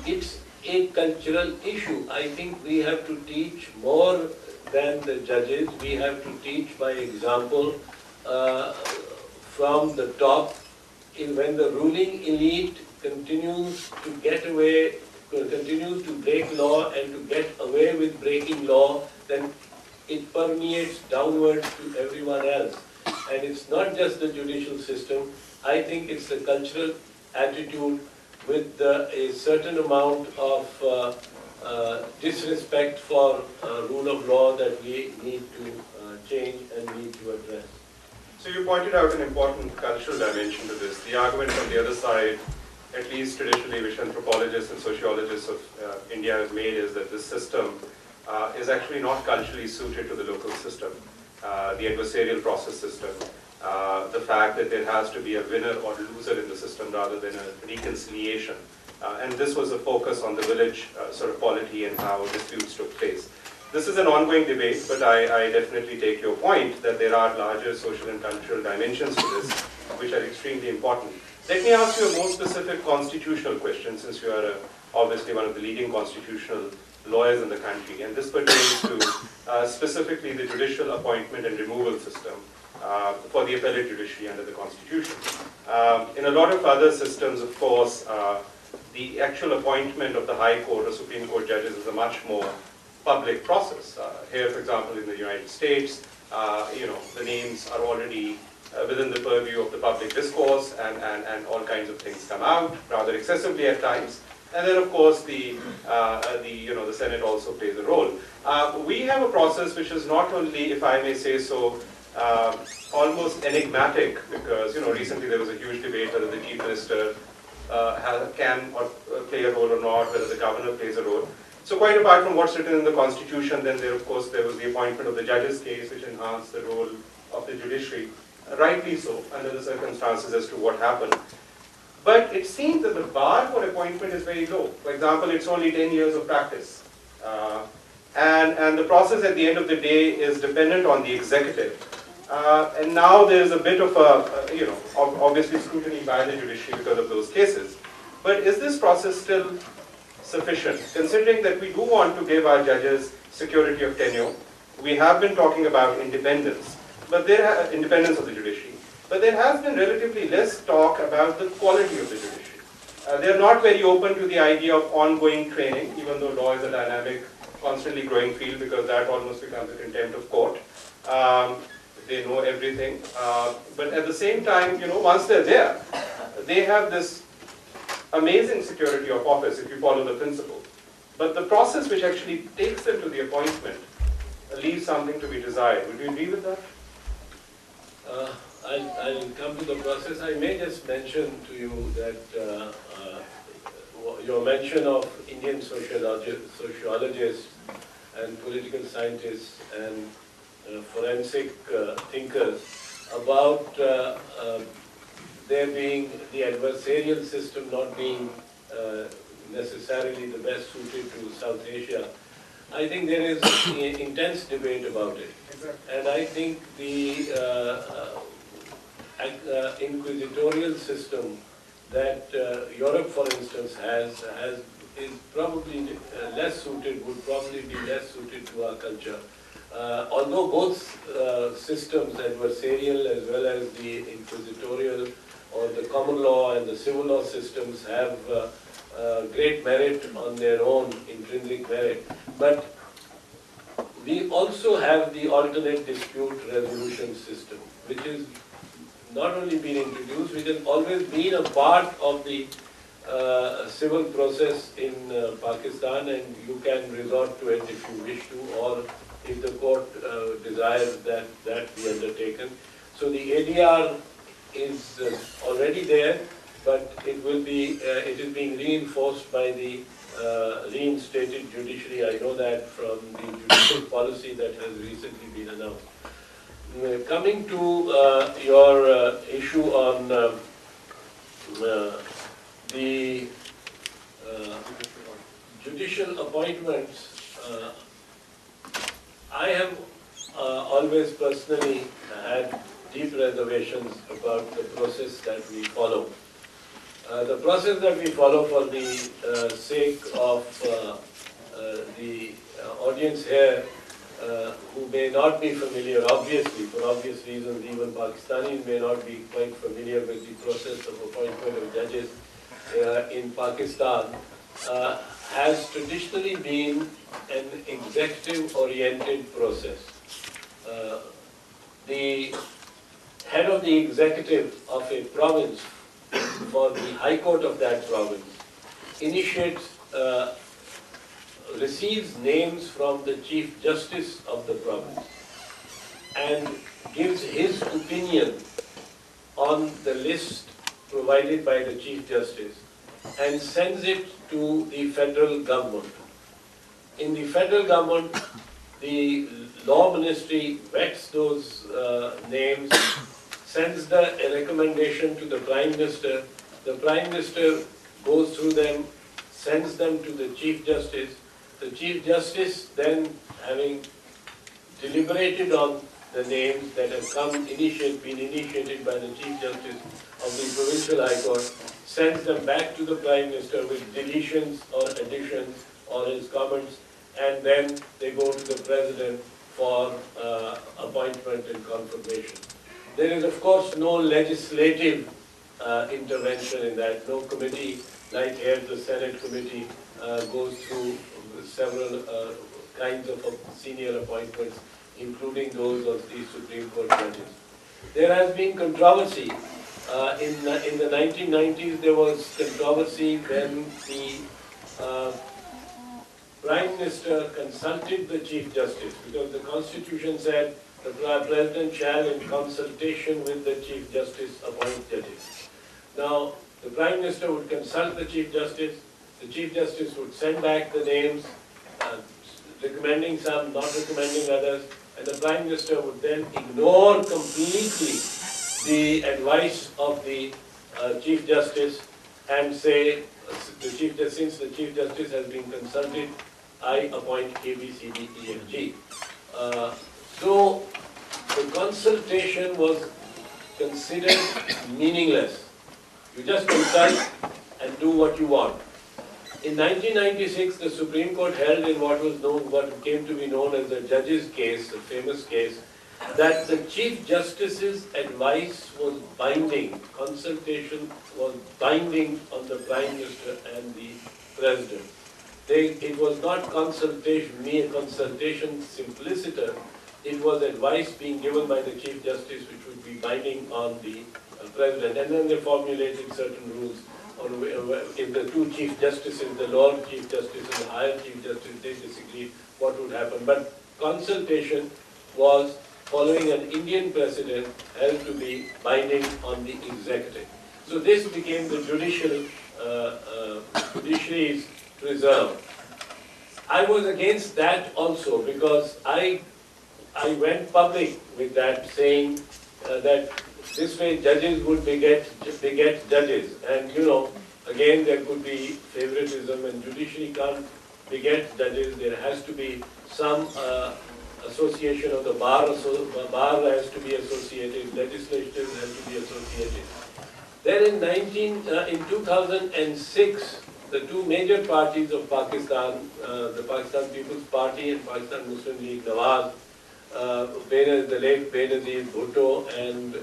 D: It's a cultural issue. I think we have to teach more than the judges. We have to teach by example from the top. When the ruling elite continues to get away, continues to break law and to get away with breaking law, then it permeates downwards to everyone else. And it's not just the judicial system. I think it's the cultural attitude with a certain amount of disrespect for rule of law that we need to change and need to address.
C: So you pointed out an important cultural dimension to this. The argument on the other side, at least traditionally, which anthropologists and sociologists of India have made, is that this system is actually not culturally suited to the local system. The adversarial process system, the fact that there has to be a winner or loser in the system rather than a reconciliation. And this was a focus on the village sort of polity and how disputes took place. This is an ongoing debate, but I definitely take your point that there are larger social and cultural dimensions to this, which are extremely important. Let me ask you a more specific constitutional question, since you are obviously one of the leading constitutional lawyers in the country, and this pertains to specifically the judicial appointment and removal system for the appellate judiciary under the Constitution. In a lot of other systems, of course, the actual appointment of the High Court or Supreme Court judges is a much more public process. Here, for example, in the United States, the names are already within the purview of the public discourse, and all kinds of things come out rather excessively at times. And then, of course, the Senate also plays a role. We have a process which is not only, if I may say so, almost enigmatic, because recently there was a huge debate whether the Chief Minister can play a role or not, whether the Governor plays a role. So quite apart from what's written in the Constitution, then there was the appointment of the judges case, which enhanced the role of the judiciary, rightly so, under the circumstances as to what happened. But it seems that the bar for appointment is very low. For example, it's only 10 years of practice. And the process at the end of the day is dependent on the executive. And now there's a bit of obviously scrutiny by the judiciary because of those cases. But is this process still sufficient, considering that we do want to give our judges security of tenure. We have been talking about independence, but independence of the judiciary. But there has been relatively less talk about the quality of the judiciary. They are not very open to the idea of ongoing training, even though law is a dynamic, constantly growing field, because that almost becomes a contempt of court. They know everything. But at the same time, once they're there, they have this amazing security of office if you follow the principle. But the process which actually takes them to the appointment leaves something to be desired. Would you agree with that?
D: I'll come to the process. I may just mention to you that your mention of Indian sociologists and political scientists and forensic thinkers about there being the adversarial system not being necessarily the best suited to South Asia. I think there is intense debate about it. And I think the inquisitorial system that Europe, for instance, is probably less suited, would probably be less suited to our culture. Although both systems, adversarial as well as the inquisitorial or the common law and the civil law systems, have great merit on their own, intrinsic merit. But we also have the alternate dispute resolution system, which is not only been introduced, which has always been a part of the civil process in Pakistan, and you can resort to it if you wish to, or if the court desires that be undertaken. So the ADR is already there, but it is being reinforced by the reinstated judiciary. I know that from the judicial policy that has recently been announced. Coming to your issue on the judicial appointments, I have always personally had deep reservations about the process that we follow. The process that we follow, for the sake of the audience here, who may not be familiar, obviously, for obvious reasons, even Pakistanis may not be quite familiar with the process of appointment of judges in Pakistan, has traditionally been an executive-oriented process. The head of the executive of a province, for the High Court of that province, receives names from the Chief Justice of the province and gives his opinion on the list provided by the Chief Justice and sends it to the federal government. In the federal government, the law ministry vets those names, sends a recommendation to the Prime Minister. The Prime Minister goes through them, sends them to the Chief Justice. The Chief Justice then, having deliberated on the names that have been initiated by the Chief Justice of the Provincial High Court, sends them back to the Prime Minister with deletions or additions or his comments, and then they go to the President for appointment and confirmation. There is, of course, no legislative intervention in that. No committee, like here the Senate committee, goes through several kinds of senior appointments, including those of the Supreme Court judges. There has been controversy. In the 1990s, there was controversy when the Prime Minister consulted the Chief Justice, because the Constitution said the President shall, in consultation with the Chief Justice, appoint judges. Now, the Prime Minister would consult the Chief Justice. The Chief Justice would send back the names, recommending some, not recommending others, and the Prime Minister would then ignore completely the advice of the Chief Justice and say, since the Chief Justice has been consulted, I appoint A, B, C, D, E, and G. So the consultation was considered meaningless. You just consult and do what you want. In 1996, the Supreme Court held in what came to be known as the judge's case, the famous case, that the Chief Justice's advice was binding, consultation was binding on the Prime Minister and the President. It was not consultation, mere consultation simpliciter, it was advice being given by the Chief Justice which would be binding on the President. And then they formulated certain rules on if the two Chief Justices, the lower Chief Justice and the higher Chief Justice, they disagreed what would happen. But consultation was, following an Indian precedent, held to be binding on the executive. So this became the judiciary's reserve. I was against that also because I went public with that, saying that this way judges would beget judges. And you know, again there could be favoritism, and judiciary can't beget judges. There has to be some association of the bar has to be associated, legislatures have to be associated. Then in 2006, the two major parties of Pakistan, the Pakistan People's Party and Pakistan Muslim League Nawaz, the late Benazir Bhutto and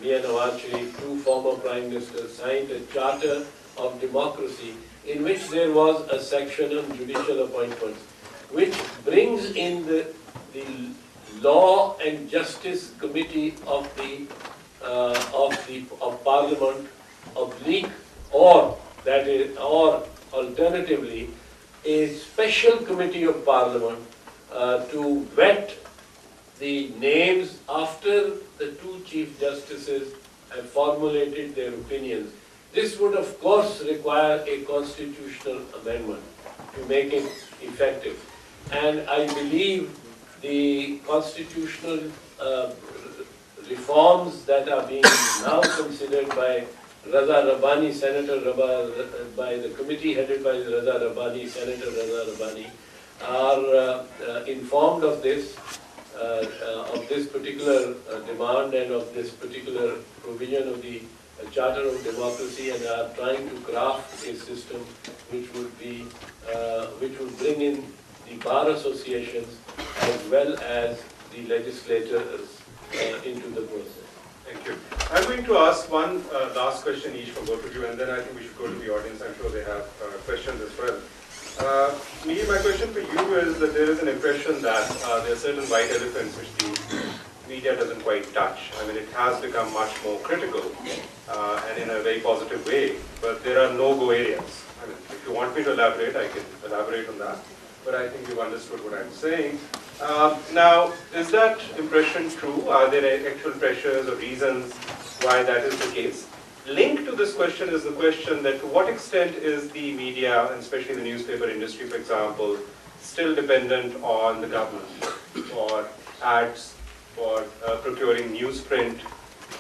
D: Mia Nawaz Sharif, two former Prime Ministers, signed a Charter of Democracy in which there was a section on judicial appointments, which brings in the Law and Justice Committee of Parliament, or alternatively, a special committee of Parliament to vet the names after the two Chief Justices have formulated their opinions. This would of course require a constitutional amendment to make it effective. And I believe the constitutional reforms that are being now considered by Raza Rabbani, by the committee headed by Raza Rabbani, Senator Raza Rabbani, are informed of this particular demand and of this particular provision of the Charter of Democracy, and are trying to craft a system which would bring in the bar associations as well as the legislators into the process.
C: Thank you. I'm going to ask one last question each from both of you, and then I think we should go to the audience. I'm sure they have questions as well. My question for you is that there is an impression that there are certain white elephants which the media doesn't quite touch. I mean, it has become much more critical and in a very positive way, but there are no-go areas. I mean, if you want me to elaborate, I can elaborate on that, but I think you've understood what I'm saying. Now, is that impression true? Are there actual pressures or reasons why that is the case? Linked to this question is the question that to what extent is the media, and especially the newspaper industry, for example, still dependent on the government for ads, for procuring newsprint?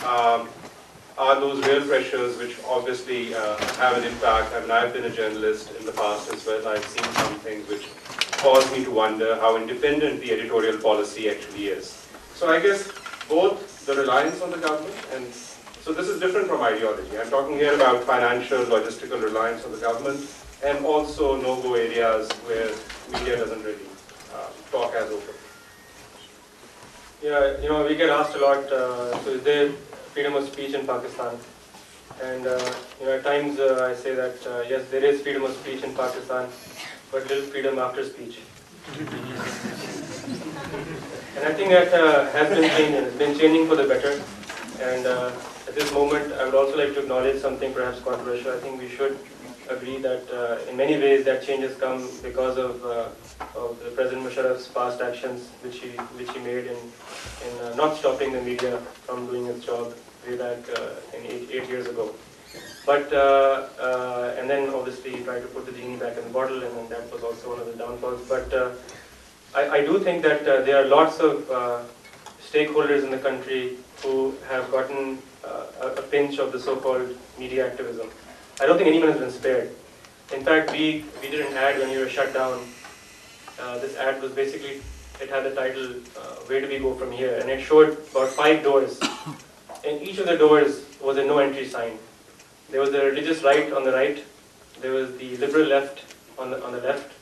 C: Are those real pressures which obviously have an impact? I mean, I've been a journalist in the past as well. I've seen some things which cause me to wonder how independent the editorial policy actually is. So I guess both the reliance on the government, and so this is different from ideology. I'm talking here about financial, logistical reliance on the government, and also no-go areas where media doesn't really talk as open.
B: Yeah, you know, we get asked a lot, so is there freedom of speech in Pakistan? And you know, at times I say that yes, there is freedom of speech in Pakistan, but little freedom after speech. And I think that has been changing. It's been changing for the better. And at this moment, I would also like to acknowledge something perhaps controversial. I think we should agree that in many ways that change has come because of the President Musharraf's past actions, which he made in not stopping the media from doing its job way back in eight years ago. But and then obviously he tried to put the genie back in the bottle, and then that was also one of the downfalls. But I do think that there are lots of stakeholders in the country who have gotten a pinch of the so-called media activism. I don't think anyone has been spared. In fact, we did an ad when you were shut down. This ad was basically, it had the title, Where Do We Go From Here? And it showed about 5 doors. And each of the doors was a no entry sign. There was the religious right on the right, there was the liberal left on the left,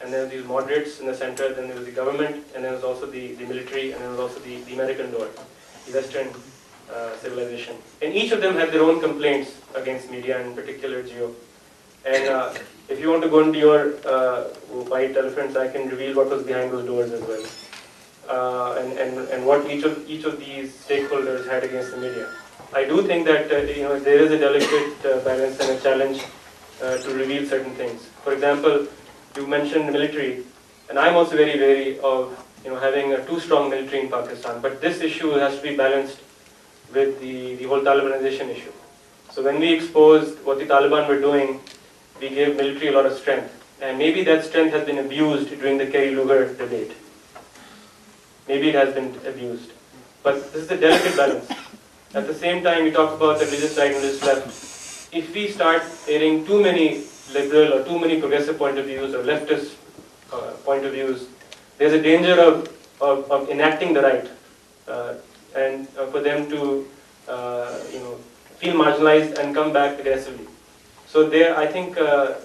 B: and then these moderates in the center, then there was the government, and then there was also the military, and then there was also the American world, the Western civilization. And each of them had their own complaints against media, in particular Geo. And if you want to go into your white elephants, I can reveal what was behind those doors as well, and what each of these stakeholders had against the media. I do think that there is a delicate balance and a challenge to reveal certain things. For example, you mentioned the military, and I'm also very wary of having a too strong military in Pakistan. But this issue has to be balanced with the whole Talibanization issue. So when we exposed what the Taliban were doing, we gave military a lot of strength, and maybe that strength has been abused during the Kerry-Lugar debate. Maybe it has been abused, but this is a delicate balance. At the same time, we talk about the religious right and religious left. If we start airing too many liberal or too many progressive point of views or leftist point of views, there's a danger of enacting the right and for them to feel marginalized and come back aggressively. So there, I think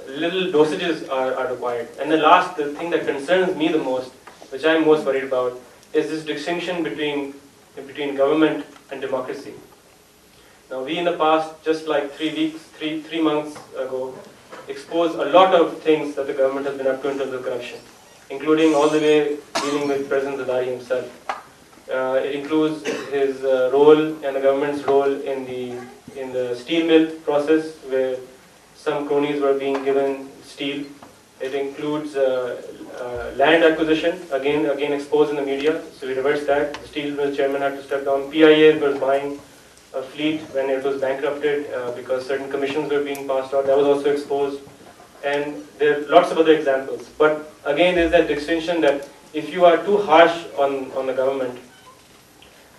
B: little dosages are required. And the thing that concerns me the most, which I'm most worried about, is this distinction between government and democracy. Now, we in the past, just like 3 months ago, exposed a lot of things that the government has been up to in terms of corruption, including all the way dealing with President Zadari himself. It includes his role and the government's role in the steel mill process, where some cronies were being given steel. It includes land acquisition, again exposed in the media, so we reversed that. The steel mill chairman had to step down. PIA was buying a fleet when it was bankrupted because certain commissions were being passed out. That was also exposed. And there are lots of other examples. But again, there's that distinction that if you are too harsh on the government,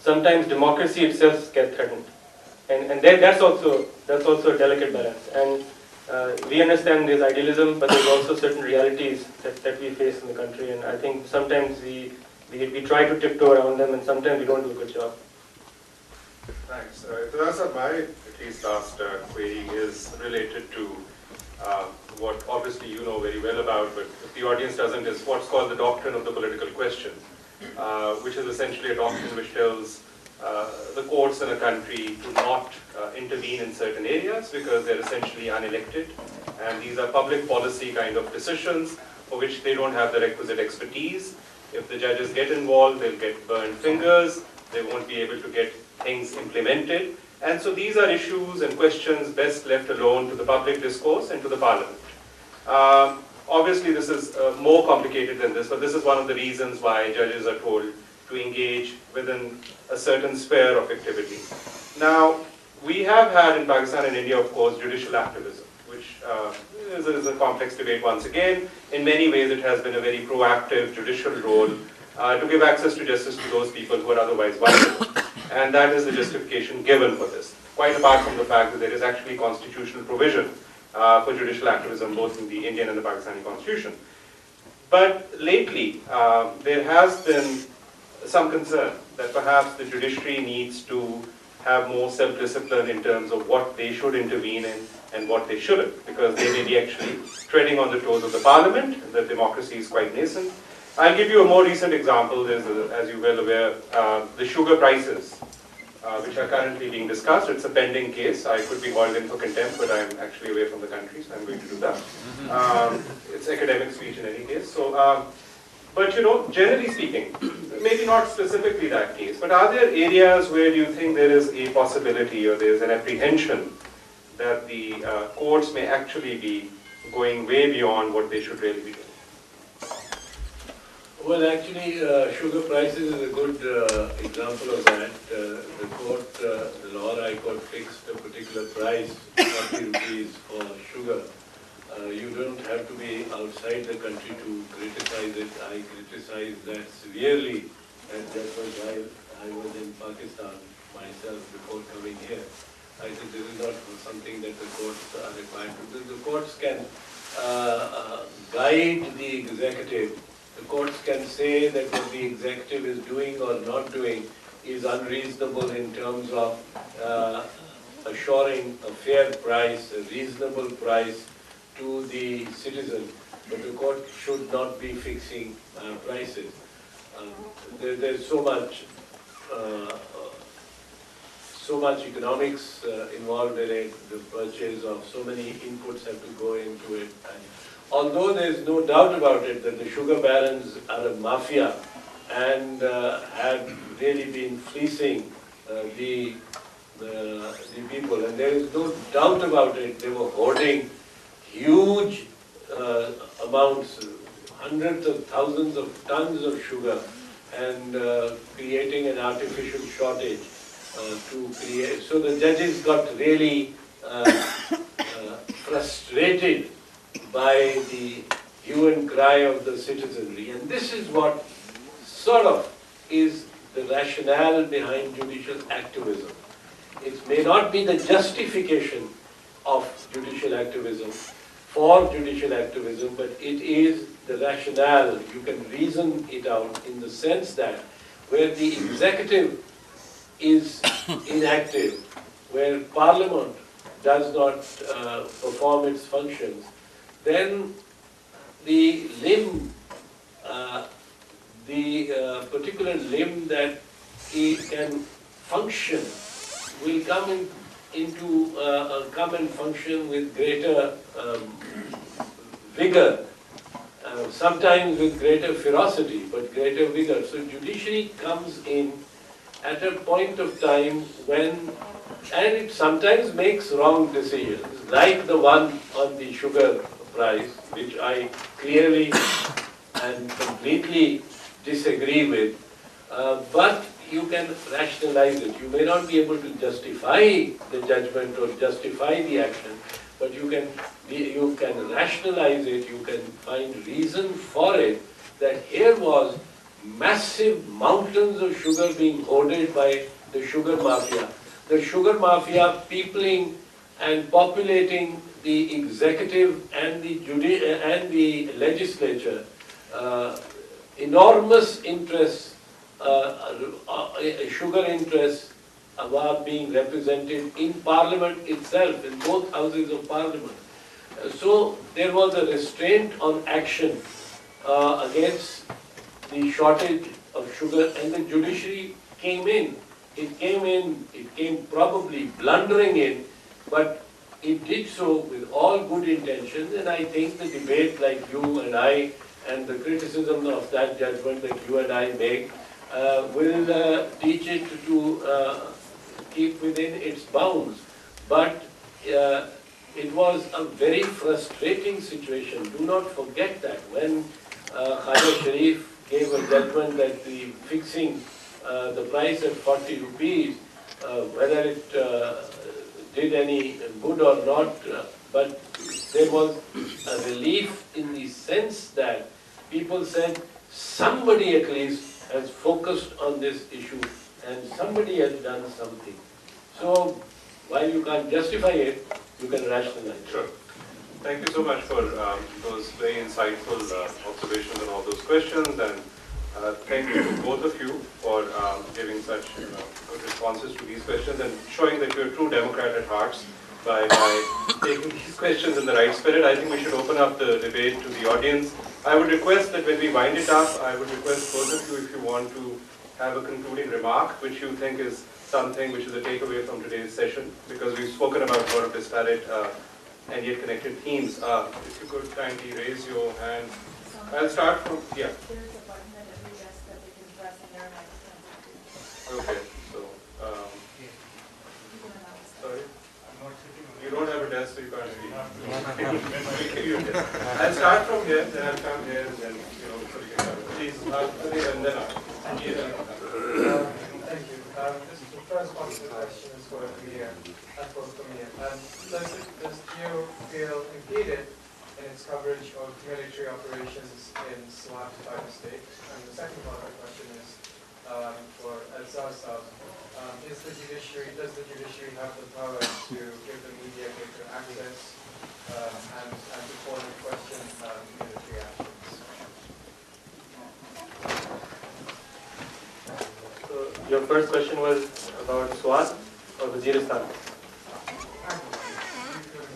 B: sometimes democracy itself gets threatened. And that's also a delicate balance. And we understand there's idealism, but there's also certain realities that we face in the country. And I think sometimes we try to tiptoe around them, and sometimes we don't do a good job.
C: Thanks. Ahsan, my at least last query is related to what obviously you know very well about, but if the audience doesn't, is what's called the doctrine of the political question, which is essentially a doctrine which tells the courts in a country to not intervene in certain areas because they're essentially unelected, and these are public policy kind of decisions for which they don't have the requisite expertise. If the judges get involved, they'll get burned fingers, they won't be able to get things implemented. And so these are issues and questions best left alone to the public discourse and to the parliament. Obviously this is more complicated than this, but this is one of the reasons why judges are told to engage within a certain sphere of activity. Now, we have had in Pakistan and India, of course, judicial activism, which is a complex debate once again. In many ways, it has been a very proactive judicial role to give access to justice to those people who are otherwise vulnerable. And that is the justification given for this, quite apart from the fact that there is actually constitutional provision for judicial activism, both in the Indian and the Pakistani constitution. But lately, there has been some concern that perhaps the judiciary needs to have more self-discipline in terms of what they should intervene in and what they shouldn't, because they may be actually treading on the toes of the parliament. The democracy is quite nascent. I'll give you a more recent example. There's, as you're well aware, the sugar prices, which are currently being discussed. It's a pending case. I could be called in for contempt, but I'm actually away from the country, so I'm going to do that. It's academic speech in any case. So, but generally speaking, maybe not specifically that case, but are there areas where you think there is a possibility or there's an apprehension that the courts may actually be going way beyond what they should really be doing?
D: Well, actually, sugar prices is a good example of that. The court, the Lahore High Court fixed a particular price, 40 rupees for sugar. You don't have to be outside the country to criticize it. I criticized that severely, and that was while I was in Pakistan myself before coming here. I said this is not something that the courts are required to do. The courts can guide the executive. The courts can say that what the executive is doing or not doing is unreasonable in terms of assuring a fair price, a reasonable price to the citizen, but the court should not be fixing prices. There's so much economics involved in it, the purchase of so many inputs have to go into it. And although there's no doubt about it that the sugar barons are a mafia and had really been fleecing the people, and there is no doubt about it, they were hoarding huge amounts, hundreds of thousands of tons of sugar, and creating an artificial shortage to create. So the judges got really frustrated by the hue and cry of the citizenry. And this is what sort of is the rationale behind judicial activism. It may not be the justification of judicial activism, for judicial activism, but it is the rationale. You can reason it out in the sense that where the executive is inactive, where Parliament does not perform its functions, then the limb, particular limb that it can function will come and function with greater vigor, sometimes with greater ferocity, but greater vigor. So judiciary comes in at a point of time when, and it sometimes makes wrong decisions, like the one on the sugar price, which I clearly and completely disagree with, but you can rationalize it. You may not be able to justify the judgment or justify the action, but you can rationalize it, you can find reason for it, that here was massive mountains of sugar being hoarded by the sugar mafia. The sugar mafia peopling and populating the executive and the legislature, enormous interests, sugar interests were being represented in Parliament itself, in both houses of Parliament. So there was a restraint on action against the shortage of sugar, and the judiciary came in. It came probably blundering in, but it did so with all good intentions, and I think the debate like you and I, and the criticism of that judgment that you and I make, will teach it to keep within its bounds. But it was a very frustrating situation. Do not forget that when Khaja Sharif gave a judgment that the fixing the price at 40 rupees, whether it did any good or not, but there was a relief in the sense that people said somebody at least has focused on this issue and somebody has done something. So while you can't justify it, you can rationalize it.
C: Sure. Thank you so much for those very insightful observations and all those questions, and thank you to both of you for giving such good responses to these questions and showing that you're true Democrat at hearts by taking these questions in the right spirit. I think we should open up the debate to the audience. I would request that when we wind it up, I would request both of you if you want to have a concluding remark which you think is something which is a takeaway from today's session, because we've spoken about a lot of disparate and yet connected themes. If you could kindly raise your hand. I'll start from, yeah.
A: There's a button that every desk that they can press and their microphone.
C: Okay, so, sorry? You don't have a desk, so you can't speak. I'll start from here, then I'll come here, and then, so you can have it. Please, and then
E: Thank you. The first part of the question is for Amir, and for Amir. Does you feel impeded in its coverage of military operations in SWAT type of state? And the second part of the question is for Aitzaz. Does the judiciary have the power to give the media greater access and to call into question military actions?
B: So your first question was about SWAT or Waziristan?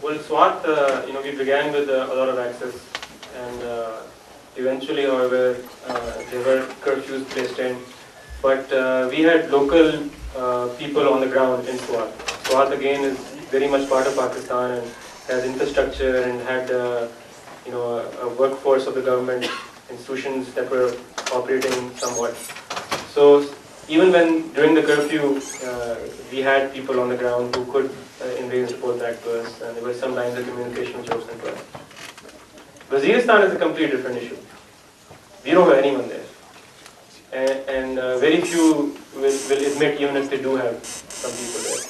B: Well, SWAT, we began with a lot of access, and eventually, however, there were curfews placed in. But we had local people on the ground in SWAT. SWAT again is very much part of Pakistan and has infrastructure and had a workforce of the government, institutions that were operating somewhat. So even when during the curfew, we had people on the ground who could in ways report back to us, and there were some lines of communication which were sent to us. Waziristan is a completely different issue. We don't have anyone there. And very few will admit even if they do have some people there.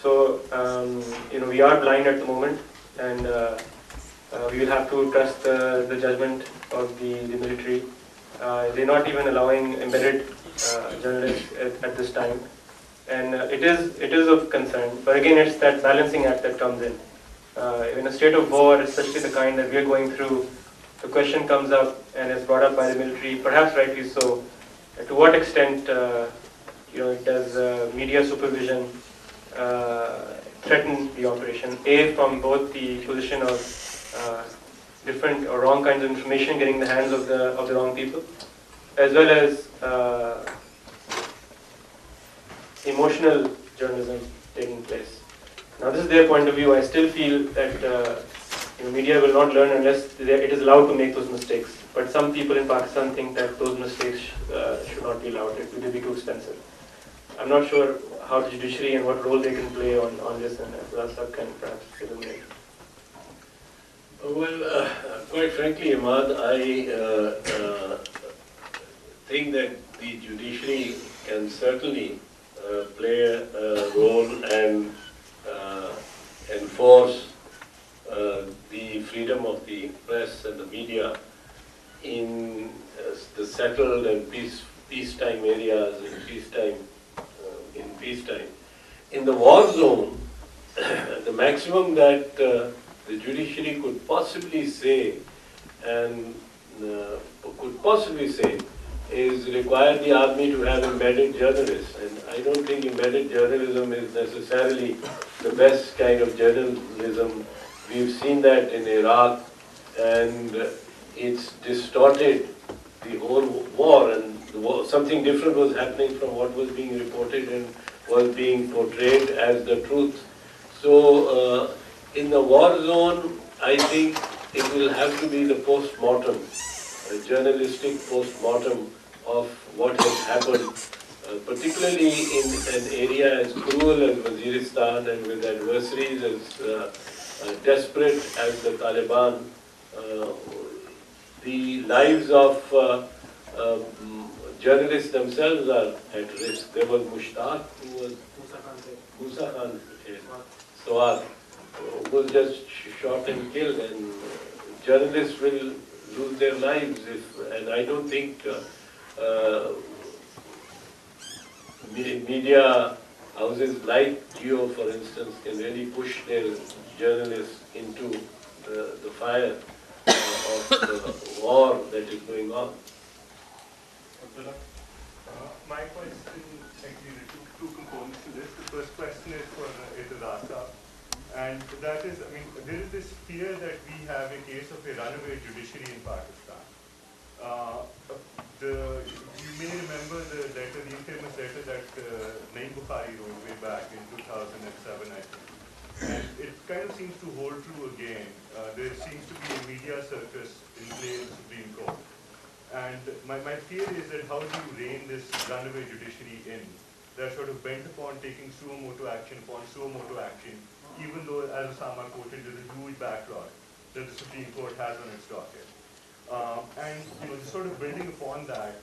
B: So, we are blind at the moment, and we will have to trust the judgment of the military. They're not even allowing embedded journalists at this time. And it is of concern, but again it's that balancing act that comes in. In a state of war, especially the kind that we are going through, the question comes up and is brought up by the military, perhaps rightly so, to what extent does media supervision threaten the operation, A, from both the position of different or wrong kinds of information getting in the hands of the wrong people, as well as emotional journalism taking place. Now this is their point of view. I still feel that media will not learn unless it is allowed to make those mistakes. But some people in Pakistan think that those mistakes should not be allowed. It will be too expensive. I'm not sure how the judiciary and what role they can play on this, and Rahman can perhaps illuminate.
D: Well, quite frankly, Ahmad, I think that the judiciary can certainly play a role and enforce the freedom of the press and the media in the settled and peacetime areas in peacetime. In the war zone, the maximum that the judiciary could possibly say is require the army to have embedded journalists. And I don't think embedded journalism is necessarily the best kind of journalism. We've seen that in Iraq, and it's distorted the whole war, and something different was happening from what was being reported and was being portrayed as the truth. So in the war zone, I think it will have to be the post-mortem, a journalistic post-mortem of what has happened, particularly in an area as cruel as Waziristan and with adversaries as desperate as the Taliban. The lives of journalists themselves are at risk. There was Mushtaq, who was Musa Khan, Swat, who was just shot and killed, and journalists will lose their lives and I don't think media houses like Geo, for instance, can really push their journalists into the fire of the war that is going on.
F: My question, actually, there are two components to this. The first question is for Aitzaz, and that is, there is this fear that we have a case of a runaway judiciary in Pakistan. You may remember the letter, the infamous letter that Naeem Bukhari wrote way back in 2007, I think. And it kind of seems to hold true again. There seems to be a media circus in play in the Supreme Court. And my fear is that how do you rein this runaway judiciary in? They're sort of bent upon taking suo motu action upon suo motu action, even though, as Osama quoted, there's a huge backlog that the Supreme Court has on its docket. Sort of building upon that,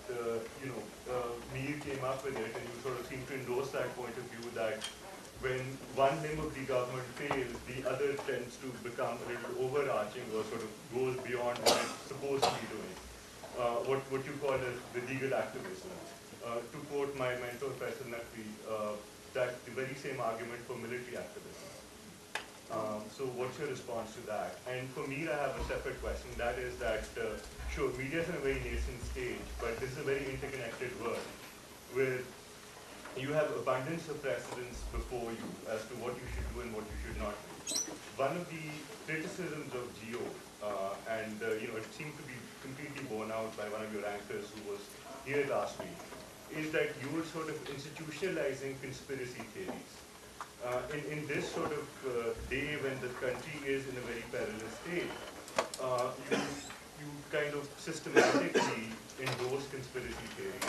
F: Mir came up with it, and you sort of seem to endorse that point of view that when one limb of the government fails, the other tends to become a little overarching or sort of goes beyond what it's supposed to be doing. What you call as the legal activism. To quote my mentor, Professor Naqvi, that's the very same argument for military activism. So what's your response to that? And for me, I have a separate question. That is that, sure, media is in a very nascent stage, but this is a very interconnected world with you have abundance of precedents before you as to what you should do and what you should not do. One of the criticisms of Geo, it seemed to be completely borne out by one of your anchors who was here last week, is that you were sort of institutionalizing conspiracy theories. In this sort of day when the country is in a very perilous state, you kind of systematically endorse conspiracy theories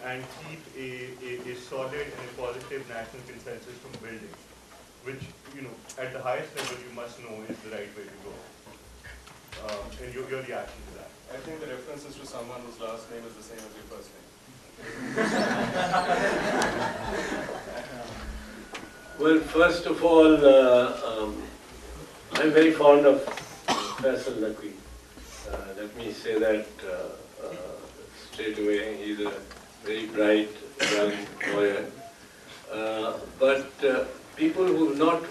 F: and keep a solid and a positive national consensus from building, which, at the highest level you must know is the right way to go. And your reaction to that?
C: I think the reference is to someone whose last name is the same as your first name.
D: Well, first of all, I'm very fond of Faisal Naqvi. Let me say that straight away. He's a very bright young lawyer. But people who have not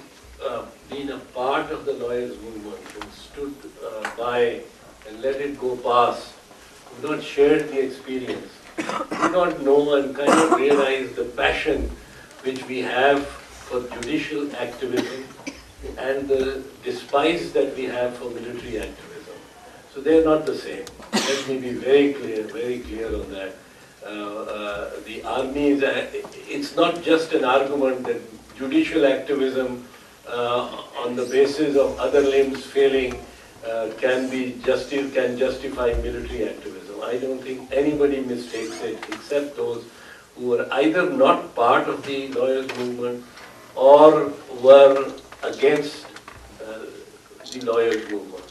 D: been a part of the lawyers' movement, who stood by and let it go past, who have not shared the experience, do not know and kind of realize the passion which we have for judicial activism and the despise that we have for military activism. So they are not the same. Let me be very clear on that. The army is, it's not just an argument that judicial activism on the basis of other limbs failing can justify military activism. I don't think anybody mistakes it except those who are either not part of the lawyers' movement or were against the lawyers' movement.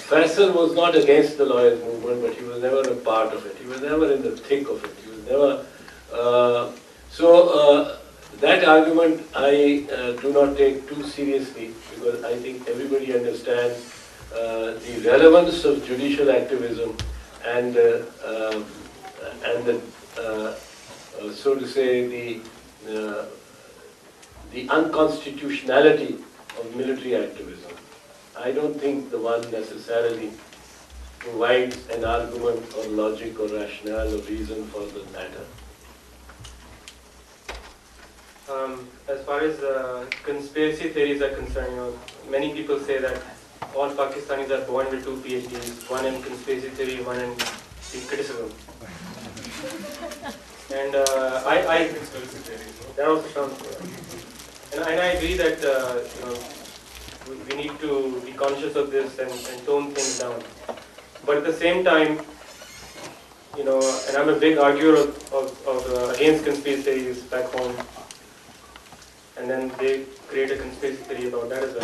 D: Faisal was not against the lawyers' movement, but he was never a part of it. He was never in the thick of it. He was never. That argument I do not take too seriously, because I think everybody understands the relevance of judicial activism and so to say the unconstitutionality of military activism. I don't think the one necessarily provides an argument or logic or rationale or reason for the matter.
B: As far as conspiracy theories are concerned, many people say that all Pakistanis are born with 2 PhDs, one in conspiracy theory, one in criticism. And that also sounds good. And I agree that we need to be conscious of this and tone things down. But at the same time, and I'm a big arguer of against conspiracy theories back home. And then they create a conspiracy theory about that as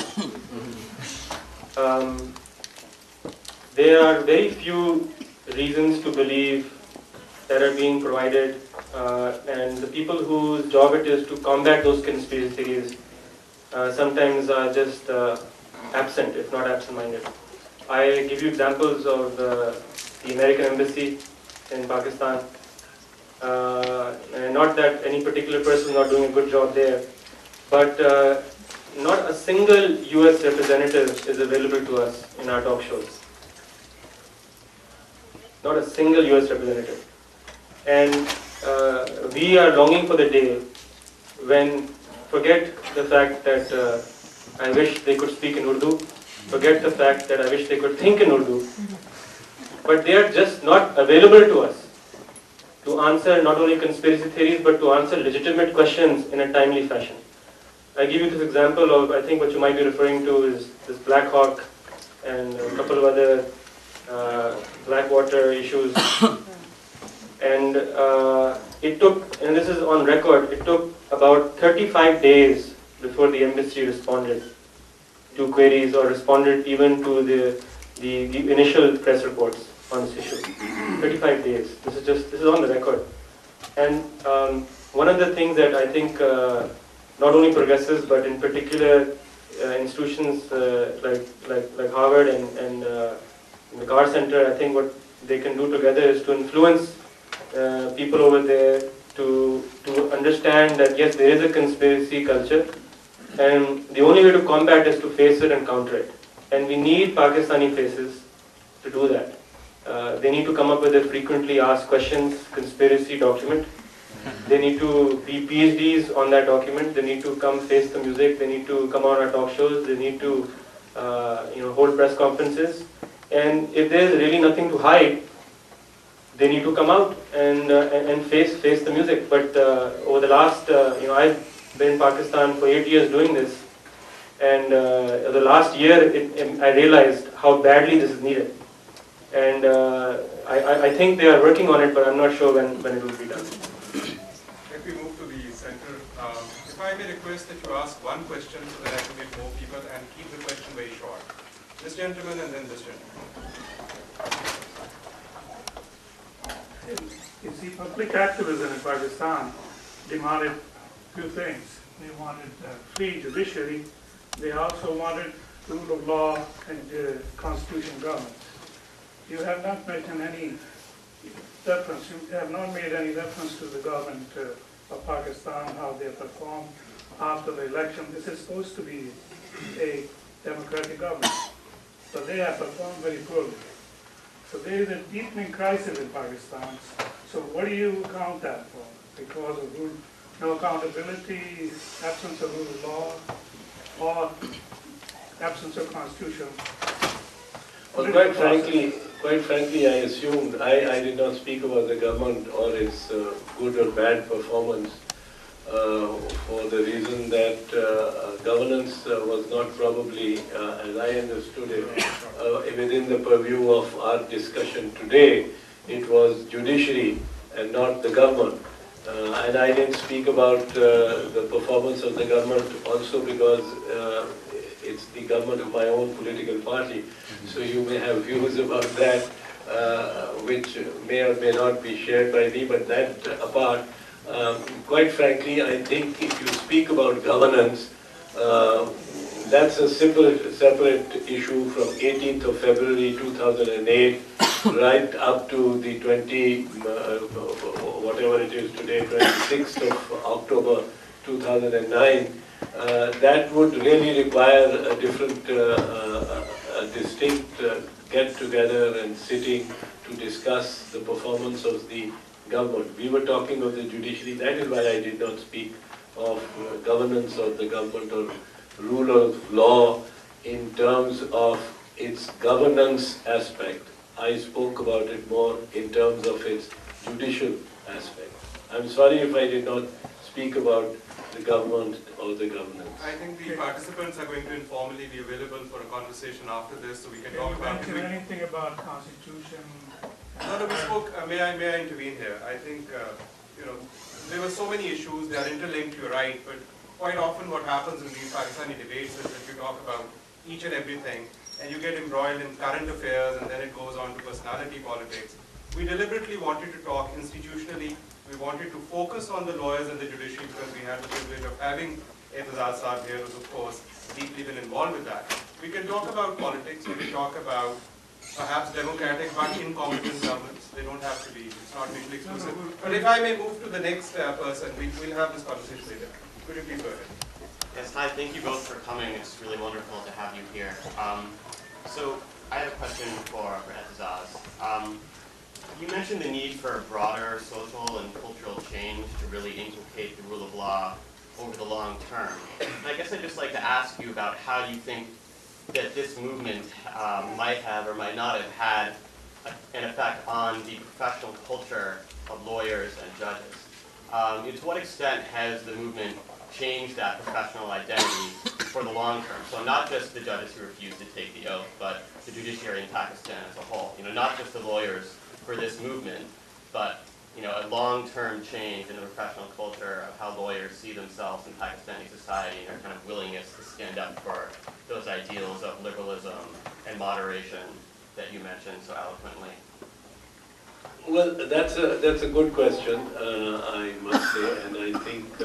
B: well. There are very few reasons to believe that are being provided, and the people whose job it is to combat those conspiracy theories sometimes are just absent, if not absent-minded. I give you examples of the American embassy in Pakistan. And not that any particular person is not doing a good job there, but not a single US representative is available to us in our talk shows. Not a single US representative. And we are longing for the day when, forget the fact that I wish they could speak in Urdu, forget the fact that I wish they could think in Urdu, but they are just not available to us to answer not only conspiracy theories, but to answer legitimate questions in a timely fashion. I give you this example of, I think what you might be referring to is this Black Hawk and a couple of other Blackwater issues. And it took, and this is on record, it took about 35 days before the embassy responded to queries or responded even to the initial press reports on this issue. 35 days. This is on the record. And one of the things that I think not only progressives, but in particular institutions like Harvard and the Carr Center, I think what they can do together is to influence people over there to understand that yes, there is a conspiracy culture, and the only way to combat is to face it and counter it. And we need Pakistani faces to do that. They need to come up with a frequently asked questions conspiracy document They need to be PhDs on that document. They need to come face the music. They need to come on our talk shows. They need to hold press conferences. And if there's really nothing to hide, they need to come out and face the music. But over the last, I've been in Pakistan for 8 years doing this, and the last year I realized how badly this is needed. And I think they are working on it, but I'm not sure when it will be done.
C: If we move to the center, if I may request that you ask one question so that I can get more people and keep the question very short. This gentleman and then this gentleman.
G: You see, public activism in Pakistan demanded two things. They wanted free judiciary. They also wanted rule of law and constitutional government. You have not mentioned any reference. You have not made any reference to the government of Pakistan, how they performed after the election. This is supposed to be a democratic government, but they have performed very poorly. So there is a deepening crisis in Pakistan. So what do you account that for? Because of no accountability, absence of rule of law, or absence of constitution?
D: Well, quite frankly, I assumed, I did not speak about the government or its good or bad performance for the reason that governance was not probably, as I understood it, within the purview of our discussion today. It was judiciary and not the government. And I didn't speak about the performance of the government also because it's the government of my own political party. So you may have views about that which may or may not be shared by me, but that apart, quite frankly, I think if you speak about governance, that's a separate issue from 18th of February 2008 right up to the whatever it is today, 26th of October 2009. That would really require a different, distinct get-together and sitting to discuss the performance of the government. We were talking of the judiciary. That is why I did not speak of governance of the government or rule of law in terms of its governance aspect. I spoke about it more in terms of its judicial aspect. I'm sorry if I did not speak about the government or the governance.
C: I think the participants are going to informally be available for a conversation after this, so we can talk about.
G: Can you mention anything about constitution?
C: No, we spoke. May I intervene here? I think there were so many issues. They are interlinked. You're right, but quite often what happens in these Pakistani debates is that you talk about each and everything, and you get embroiled in current affairs, and then it goes on to personality politics. We deliberately wanted to talk institutionally. We wanted to focus on the lawyers and the judiciary because we had the privilege of having Aitzaz here, who's of course deeply been involved with that. We can talk about politics, we can talk about perhaps democratic but incompetent governments. They don't have to be, it's not mutually exclusive. But if I may move to the next person, we'll have this conversation later. Could you please go ahead?
H: Yes, hi, thank you both for coming. It's really wonderful to have you here. So I have a question for Aitzaz. You mentioned the need for broader social and cultural change to really inculcate the rule of law over the long term. And I guess I'd just like to ask you about how you think that this movement might have or might not have had an effect on the professional culture of lawyers and judges. To what extent has the movement changed that professional identity for the long term? So not just the judges who refuse to take the oath, but the judiciary in Pakistan as a whole. Not just the lawyers for this movement, but a long-term change in the professional culture of how lawyers see themselves in Pakistani society and their kind of willingness to stand up for those ideals of liberalism and moderation that you mentioned so eloquently.
D: Well, that's a good question, I must say, and I think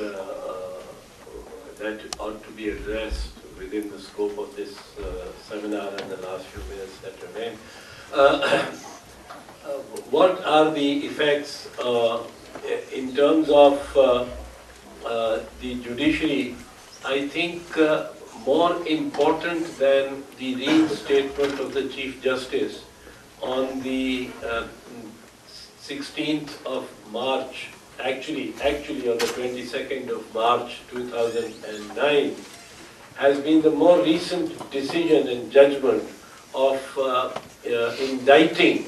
D: that ought to be addressed within the scope of this seminar and the last few minutes that remain. What are the effects in terms of the judiciary? I think more important than the reinstatement of the Chief Justice on the 16th of March actually on the 22nd of March 2009, has been the more recent decision and judgment of indicting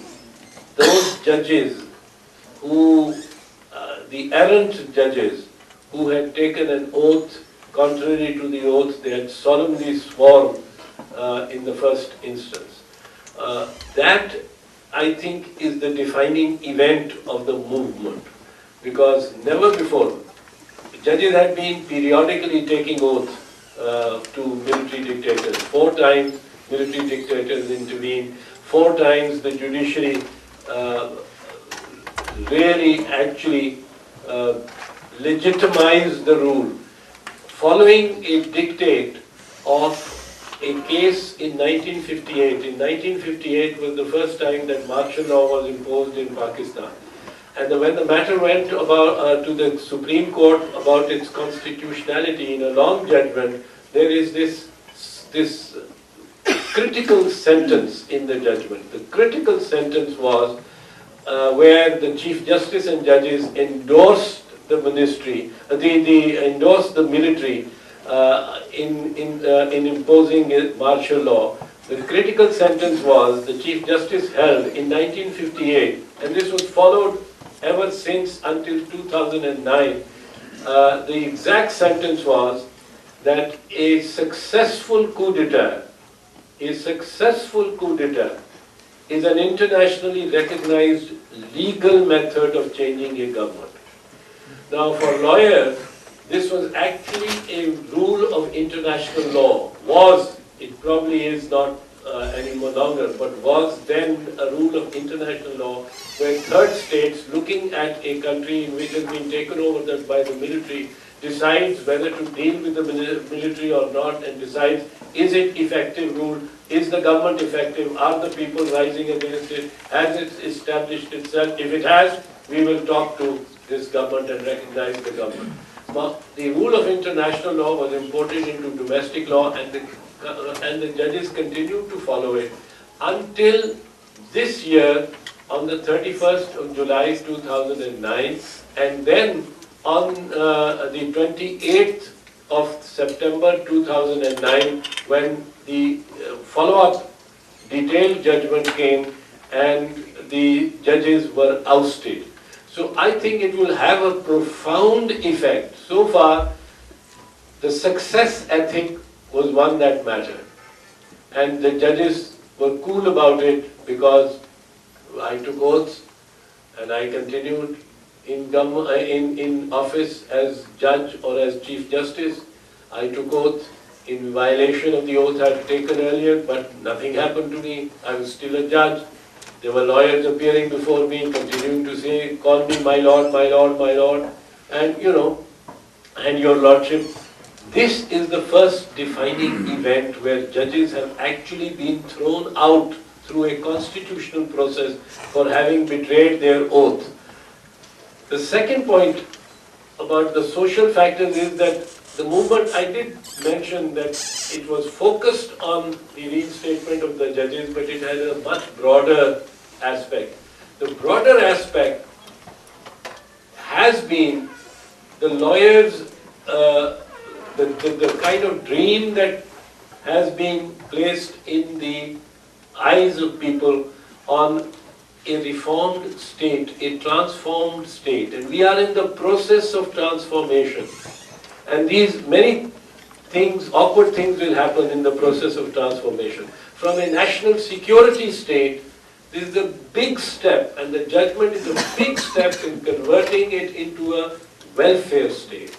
D: those judges who, the errant judges, who had taken an oath contrary to the oath they had solemnly sworn in the first instance. That, I think, is the defining event of the movement, because never before, judges had been periodically taking oath to military dictators. 4 times military dictators intervened, 4 times the judiciary really actually legitimized the rule, following a dictate of a case in 1958. In 1958 was the first time that martial law was imposed in Pakistan. And when the matter went about, to the Supreme Court about its constitutionality in a long judgment, there is this critical sentence in the judgment. The critical sentence was where the Chief Justice and judges endorsed the ministry, endorsed the military in imposing martial law. The critical sentence was, the Chief Justice held in 1958, and this was followed ever since until 2009, the exact sentence was that a successful coup d'etat is an internationally recognized legal method of changing a government. Now, for lawyers, this was actually a rule of international law. It probably is not any more longer, but was then a rule of international law, where third states, looking at a country in which has been taken over by the military, decides whether to deal with the military or not, and decides, is it effective rule? Is the government effective? Are the people rising against it? Has it established itself? If it has, we will talk to this government and recognize the government. Now, the rule of international law was imported into domestic law, and the judges continued to follow it until this year, on the 31st of July 2009, and then on the 28th of September 2009, when the follow-up detailed judgment came and the judges were ousted. So I think it will have a profound effect. So far, the success ethic was one that mattered. And the judges were cool about it because I took oaths and I continued in office as judge or as Chief Justice. I took oath in violation of the oath I had taken earlier, but nothing happened to me. I was still a judge. There were lawyers appearing before me, continuing to say, call me my lord, my lord, my lord, and and your lordship. This is the first defining event where judges have actually been thrown out through a constitutional process for having betrayed their oath. The second point about the social factors is that the movement, I did mention that it was focused on the reinstatement of the judges, but it had a much broader aspect. The broader aspect has been the lawyers, the kind of dream that has been placed in the eyes of people on a reformed state, a transformed state. And we are in the process of transformation. And these many things, awkward things will happen in the process of transformation. From a national security state, this is a big step, and the judgment is a big step in converting it into a welfare state.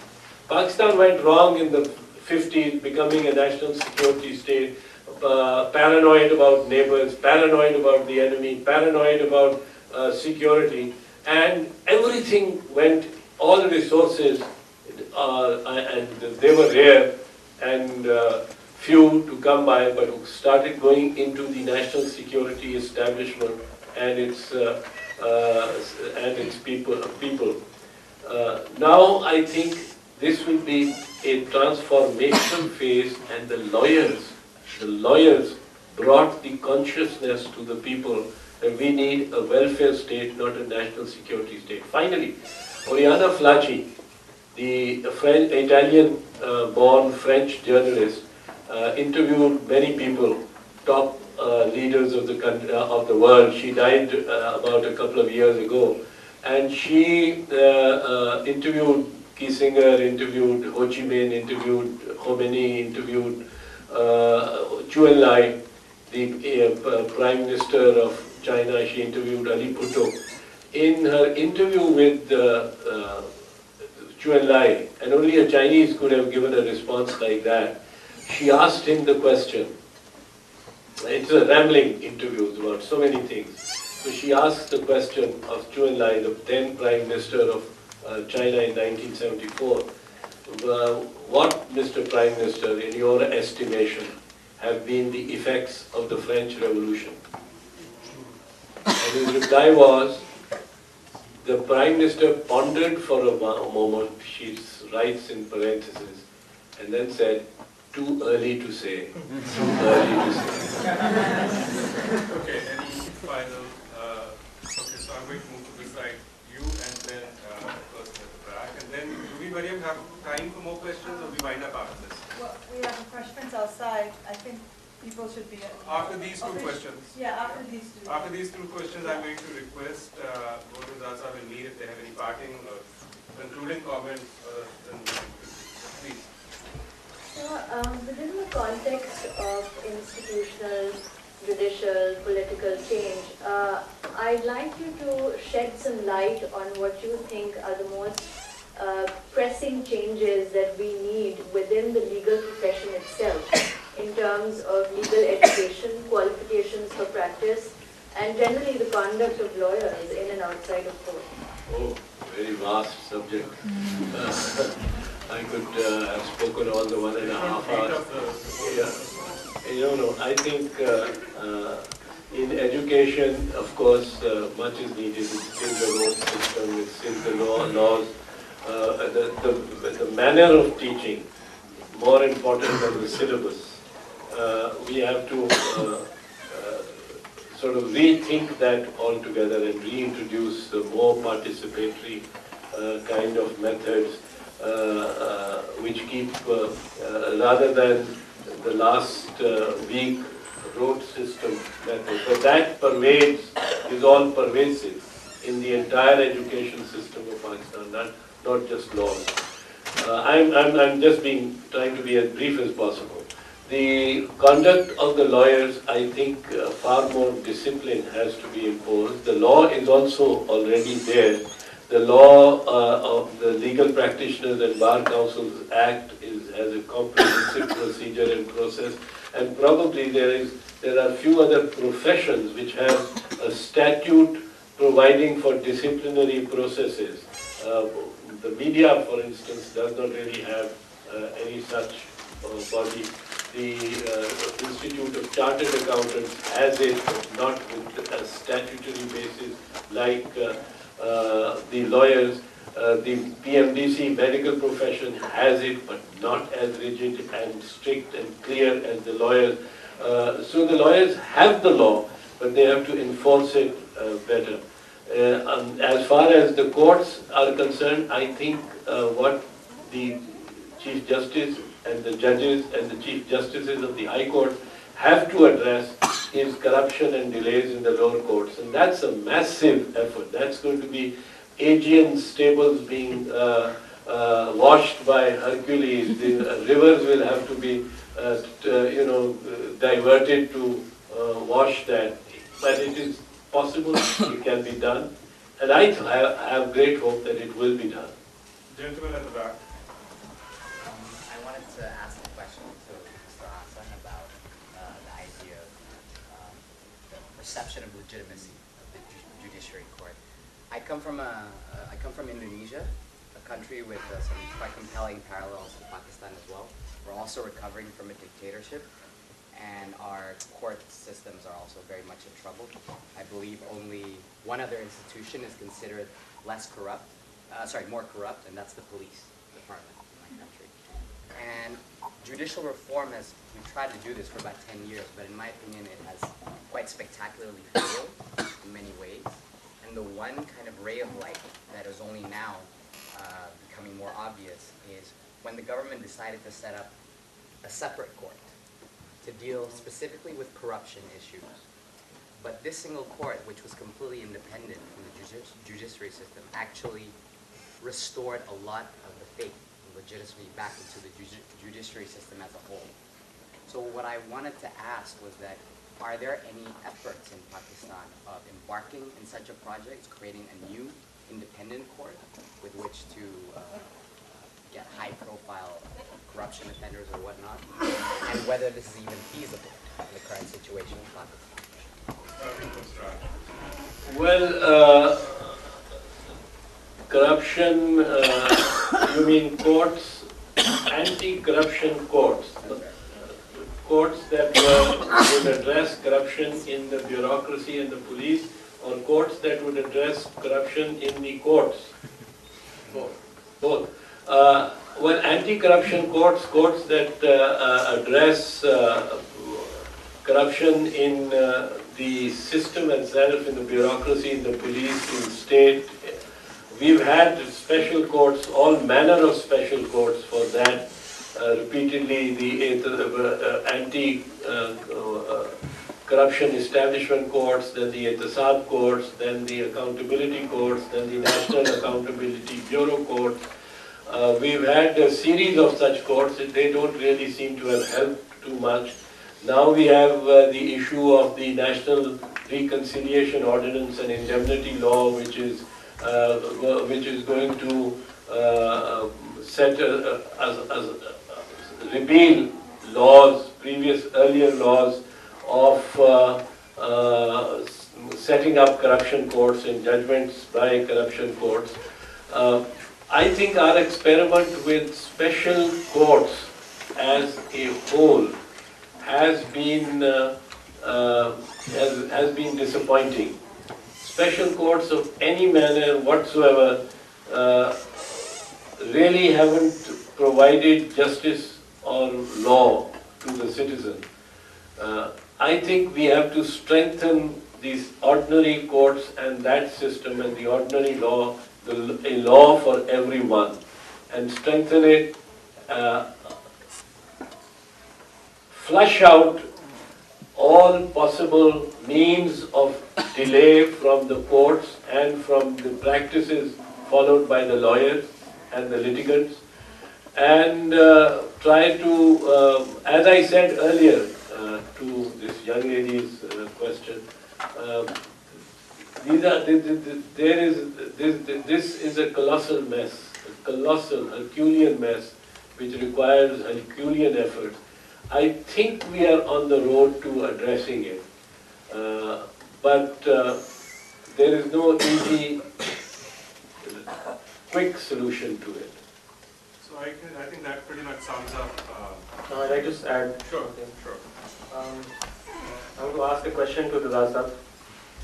D: Pakistan went wrong in the 50s, becoming a national security state, paranoid about neighbors, paranoid about the enemy, paranoid about security, and everything went, all the resources, and they were rare and few to come by, but started going into the national security establishment and its people. Now I think this will be a transformation phase, and the lawyers brought the consciousness to the people that we need a welfare state, not a national security state. Finally, Oriana Flacci, the Italian-born French journalist, interviewed many people, top leaders of the world. She died about a couple of years ago, and she interviewed Kissinger, interviewed Ho Chi Minh, interviewed Khomeini, interviewed Chu Enlai, the Prime Minister of China. She interviewed Ali Bhutto. In her interview with Chu Enlai, and only a Chinese could have given a response like that, she asked him the question. It's a rambling interview about so many things. So she asked the question of Chu Enlai, the then Prime Minister of China in 1974, what, Mr. Prime Minister, in your estimation, have been the effects of the French Revolution? And his reply was, the Prime Minister pondered for a moment, she writes in parentheses, and then said, too early to say. Too early to say.
C: Okay, any final, okay, so I'm going to move to this side, you and then the person at the back, and then do we, Mariam, have time for more questions or we wind up after this?
I: Well, we have refreshments outside. I think people should be...
C: After these two questions?
I: Yeah, after these two.
C: After these two questions, I'm going to request both of Ahsan and Mir if they have any parting or concluding comments, then please.
J: So, within the context of institutional, judicial, political change, I'd like you to shed some light on what you think are the most pressing changes that we need within the legal profession itself in terms of legal education, qualifications for practice, and generally the conduct of lawyers in and outside of court.
D: Oh, very vast subject. I could have spoken all the 1.5 hours. Yeah. No, I think in education, of course, much is needed. It's still the road system, it's still the laws. The manner of teaching, more important than the syllabus. We have to sort of rethink that altogether and reintroduce more participatory kind of methods which keep, rather than the last week road system method. But that pervades, is all pervasive in the entire education system of Pakistan, not just laws. I'm just trying to be as brief as possible. The conduct of the lawyers, I think far more discipline has to be imposed. The law is also already there. The law of the Legal Practitioners and Bar Councils Act has a comprehensive procedure and process, and probably there are few other professions which have a statute providing for disciplinary processes. The media, for instance, does not really have any such body. The Institute of Chartered Accountants has it, but not with a statutory basis like the lawyers. The PMDC medical profession has it, but not as rigid and strict and clear as the lawyers. So the lawyers have the law, but they have to enforce it better. As far as the courts are concerned, I think what the Chief Justice and the judges and the Chief Justices of the High Court have to address is corruption and delays in the lower courts. And that's a massive effort. That's going to be Aegean stables being washed by Hercules. The rivers will have to be, diverted to wash that. But it is possible, it can be done. And I have great hope that it will be done.
C: Gentleman at the back.
K: I wanted to ask a question to Mr. Ahsan about the idea of the perception of legitimacy of the judiciary court. I come from Indonesia, a country with some quite compelling parallels to Pakistan as well. We're also recovering from a dictatorship, and our court systems are also very much in trouble. I believe only one other institution is considered more corrupt, and that's the police department in my country. And judicial reform we've tried to do this for about 10 years, but in my opinion it has quite spectacularly failed in many ways. And And the one kind of ray of light that is only now becoming more obvious is when the government decided to set up a separate court to deal specifically with corruption issues. But this single court, which was completely independent from the judiciary system, actually restored a lot of the faith and legitimacy back into the judiciary system as a whole. So what I wanted to ask was that, are there any efforts in Pakistan of embarking in such a project, creating a new independent court with which to get high-profile corruption offenders or whatnot, and whether this is even feasible in the current situation in Pakistan?
D: Well, corruption, you mean courts, anti-corruption courts, courts that would address corruption in the bureaucracy and the police, or courts that would address corruption in the courts? Both. Well, anti-corruption courts, courts that address corruption in the system itself, in the bureaucracy, in the police, in the state. We've had special courts, all manner of special courts for that. Repeatedly, the anti-corruption establishment courts, then the Aitzaz courts, then the accountability courts, then the National Accountability Bureau courts. We've had a series of such courts. They don't really seem to have helped too much. Now we have the issue of the National Reconciliation Ordinance and Indemnity Law, which is going to set repeal laws, earlier laws of setting up corruption courts and judgments by corruption courts. I think our experiment with special courts as a whole has been disappointing. Special courts of any manner whatsoever really haven't provided justice or law to the citizen. I think we have to strengthen these ordinary courts and that system and the ordinary law, a law for everyone, and strengthen it, flush out all possible means of delay from the courts and from the practices followed by the lawyers and the litigants, and try to, as I said earlier to this young lady's question, this is a colossal mess, a colossal Herculean mess, which requires Herculean effort. I think we are on the road to addressing it, but there is no easy, quick solution to it.
C: So I think that pretty much sums up.
B: I'd like to just add.
C: Sure, sure.
B: I want to ask a question to the Aitzaz.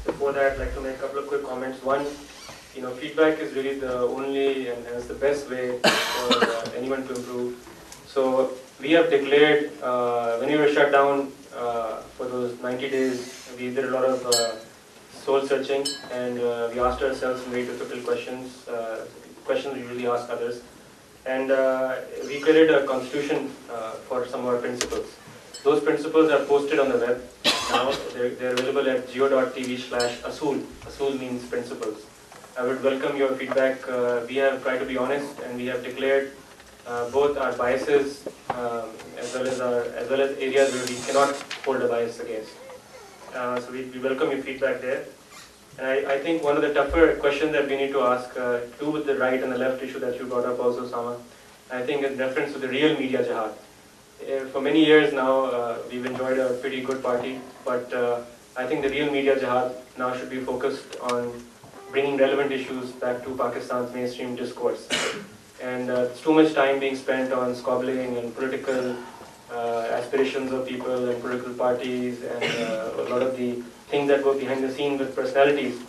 B: Before that, I'd like to make a couple of quick comments. One, feedback is really the only and it's the best way for anyone to improve. So we have declared, when we were shut down for those 90 days, we did a lot of soul searching, and we asked ourselves some very difficult questions, questions we usually ask others. And we created a constitution for some of our principles. Those principles are posted on the web now. They're available at geo.tv/asul. Asul means principles. I would welcome your feedback. We have tried to be honest, and we have declared both our biases as well as areas where we cannot hold a bias against. So we welcome your feedback there. And I think one of the tougher questions that we need to ask, too, with the right and the left issue that you brought up also, Osama, I think in reference to the real media jihad. For many years now, we've enjoyed a pretty good party, but I think the real media jihad now should be focused on bringing relevant issues back to Pakistan's mainstream discourse. And there's too much time being spent on squabbling and political aspirations of people and political parties and a lot of the things that go behind the scenes with personalities.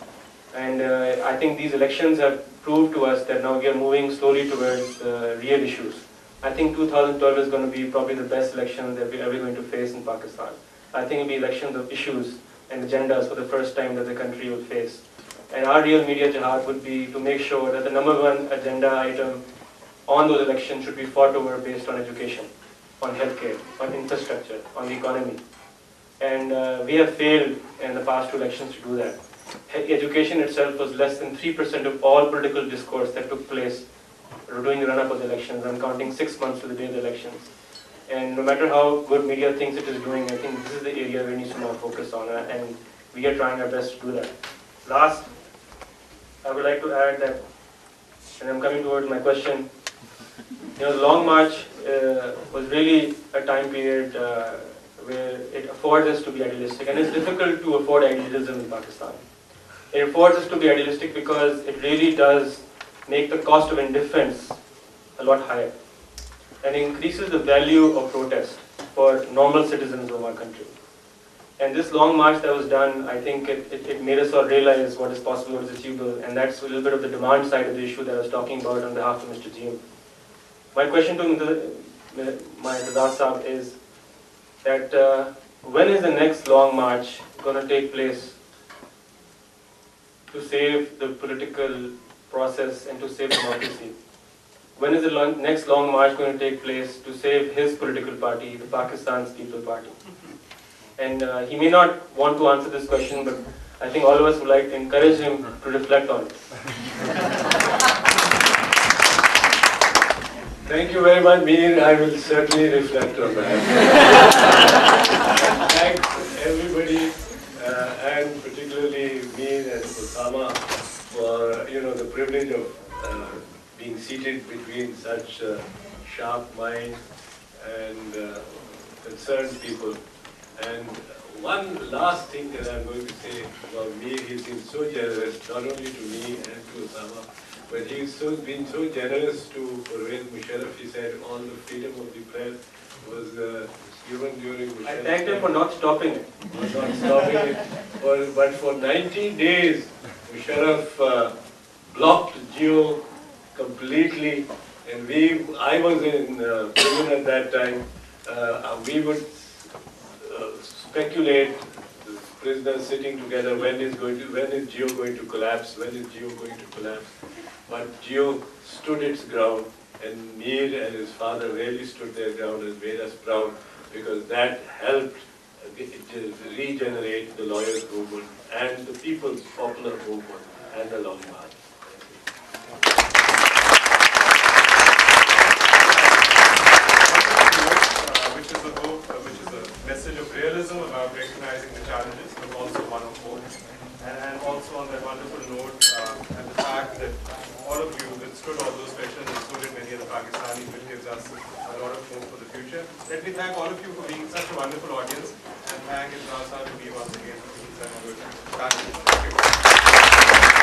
B: And I think these elections have proved to us that now we are moving slowly towards real issues. I think 2012 is going to be probably the best election that we're ever going to face in Pakistan. I think it'll be elections of issues and agendas for the first time that the country will face. And our real media jihad would be to make sure that the number one agenda item on those elections should be fought over based on education, on healthcare, on infrastructure, on the economy. And we have failed in the past 2 elections to do that. Education itself was less than 3% of all political discourse that took place during the run-up of the elections. I'm counting 6 months to the day of the elections. And no matter how good media thinks it is doing, I think this is the area we need to more focus on, and we are trying our best to do that. Last, I would like to add that, and I'm coming towards my question, the Long March was really a time period where it affords us to be idealistic, and it's difficult to afford idealism in Pakistan. It affords us to be idealistic because it really does make the cost of indifference a lot higher, and increases the value of protest for normal citizens of our country. And this long march that was done, I think it made us all realize what is possible, what is achievable, and that's a little bit of the demand side of the issue that I was talking about on behalf of Mr. GM. My question to my Aitzaz Saab is that when is the next long march going to take place to save the political process and to save democracy? When is the next long march going to take place to save his political party, the Pakistan's People Party? And he may not want to answer this question, but I think all of us would like to encourage him to reflect on it.
D: Thank you very much, Mir. I will certainly reflect on that. Thanks everybody, and particularly Mir and Osama for the privilege of being seated between such sharp minds and concerned people. And one last thing that I'm going to say about Mir, he's been so generous, not only to me and to Osama, but he's been so generous to Pervez Musharraf. He said all the freedom of the press was given during Musharraf's
B: I thanked him for not stopping it.
D: Not stopping it. But for 90 days, Musharraf blocked Geo completely, and I was in prison at that time. We would speculate, the prisoners sitting together, when is Geo going to collapse, when is Geo going to collapse. But Geo stood its ground, and Mir and his father really stood their ground and made us proud, because that helped regenerate the lawyers' movement and the people's popular movement and the Long March.
C: Which is a message of realism about recognizing the challenges, but also one of hope. And also on that wonderful note, and the fact that all of you that stood all those questions, included many of the Pakistanis, which gives us a lot of hope for the future. Let me thank all of you for being such a wonderful audience, and thank Aitzaz to be once again for being such a good panel. Thank you.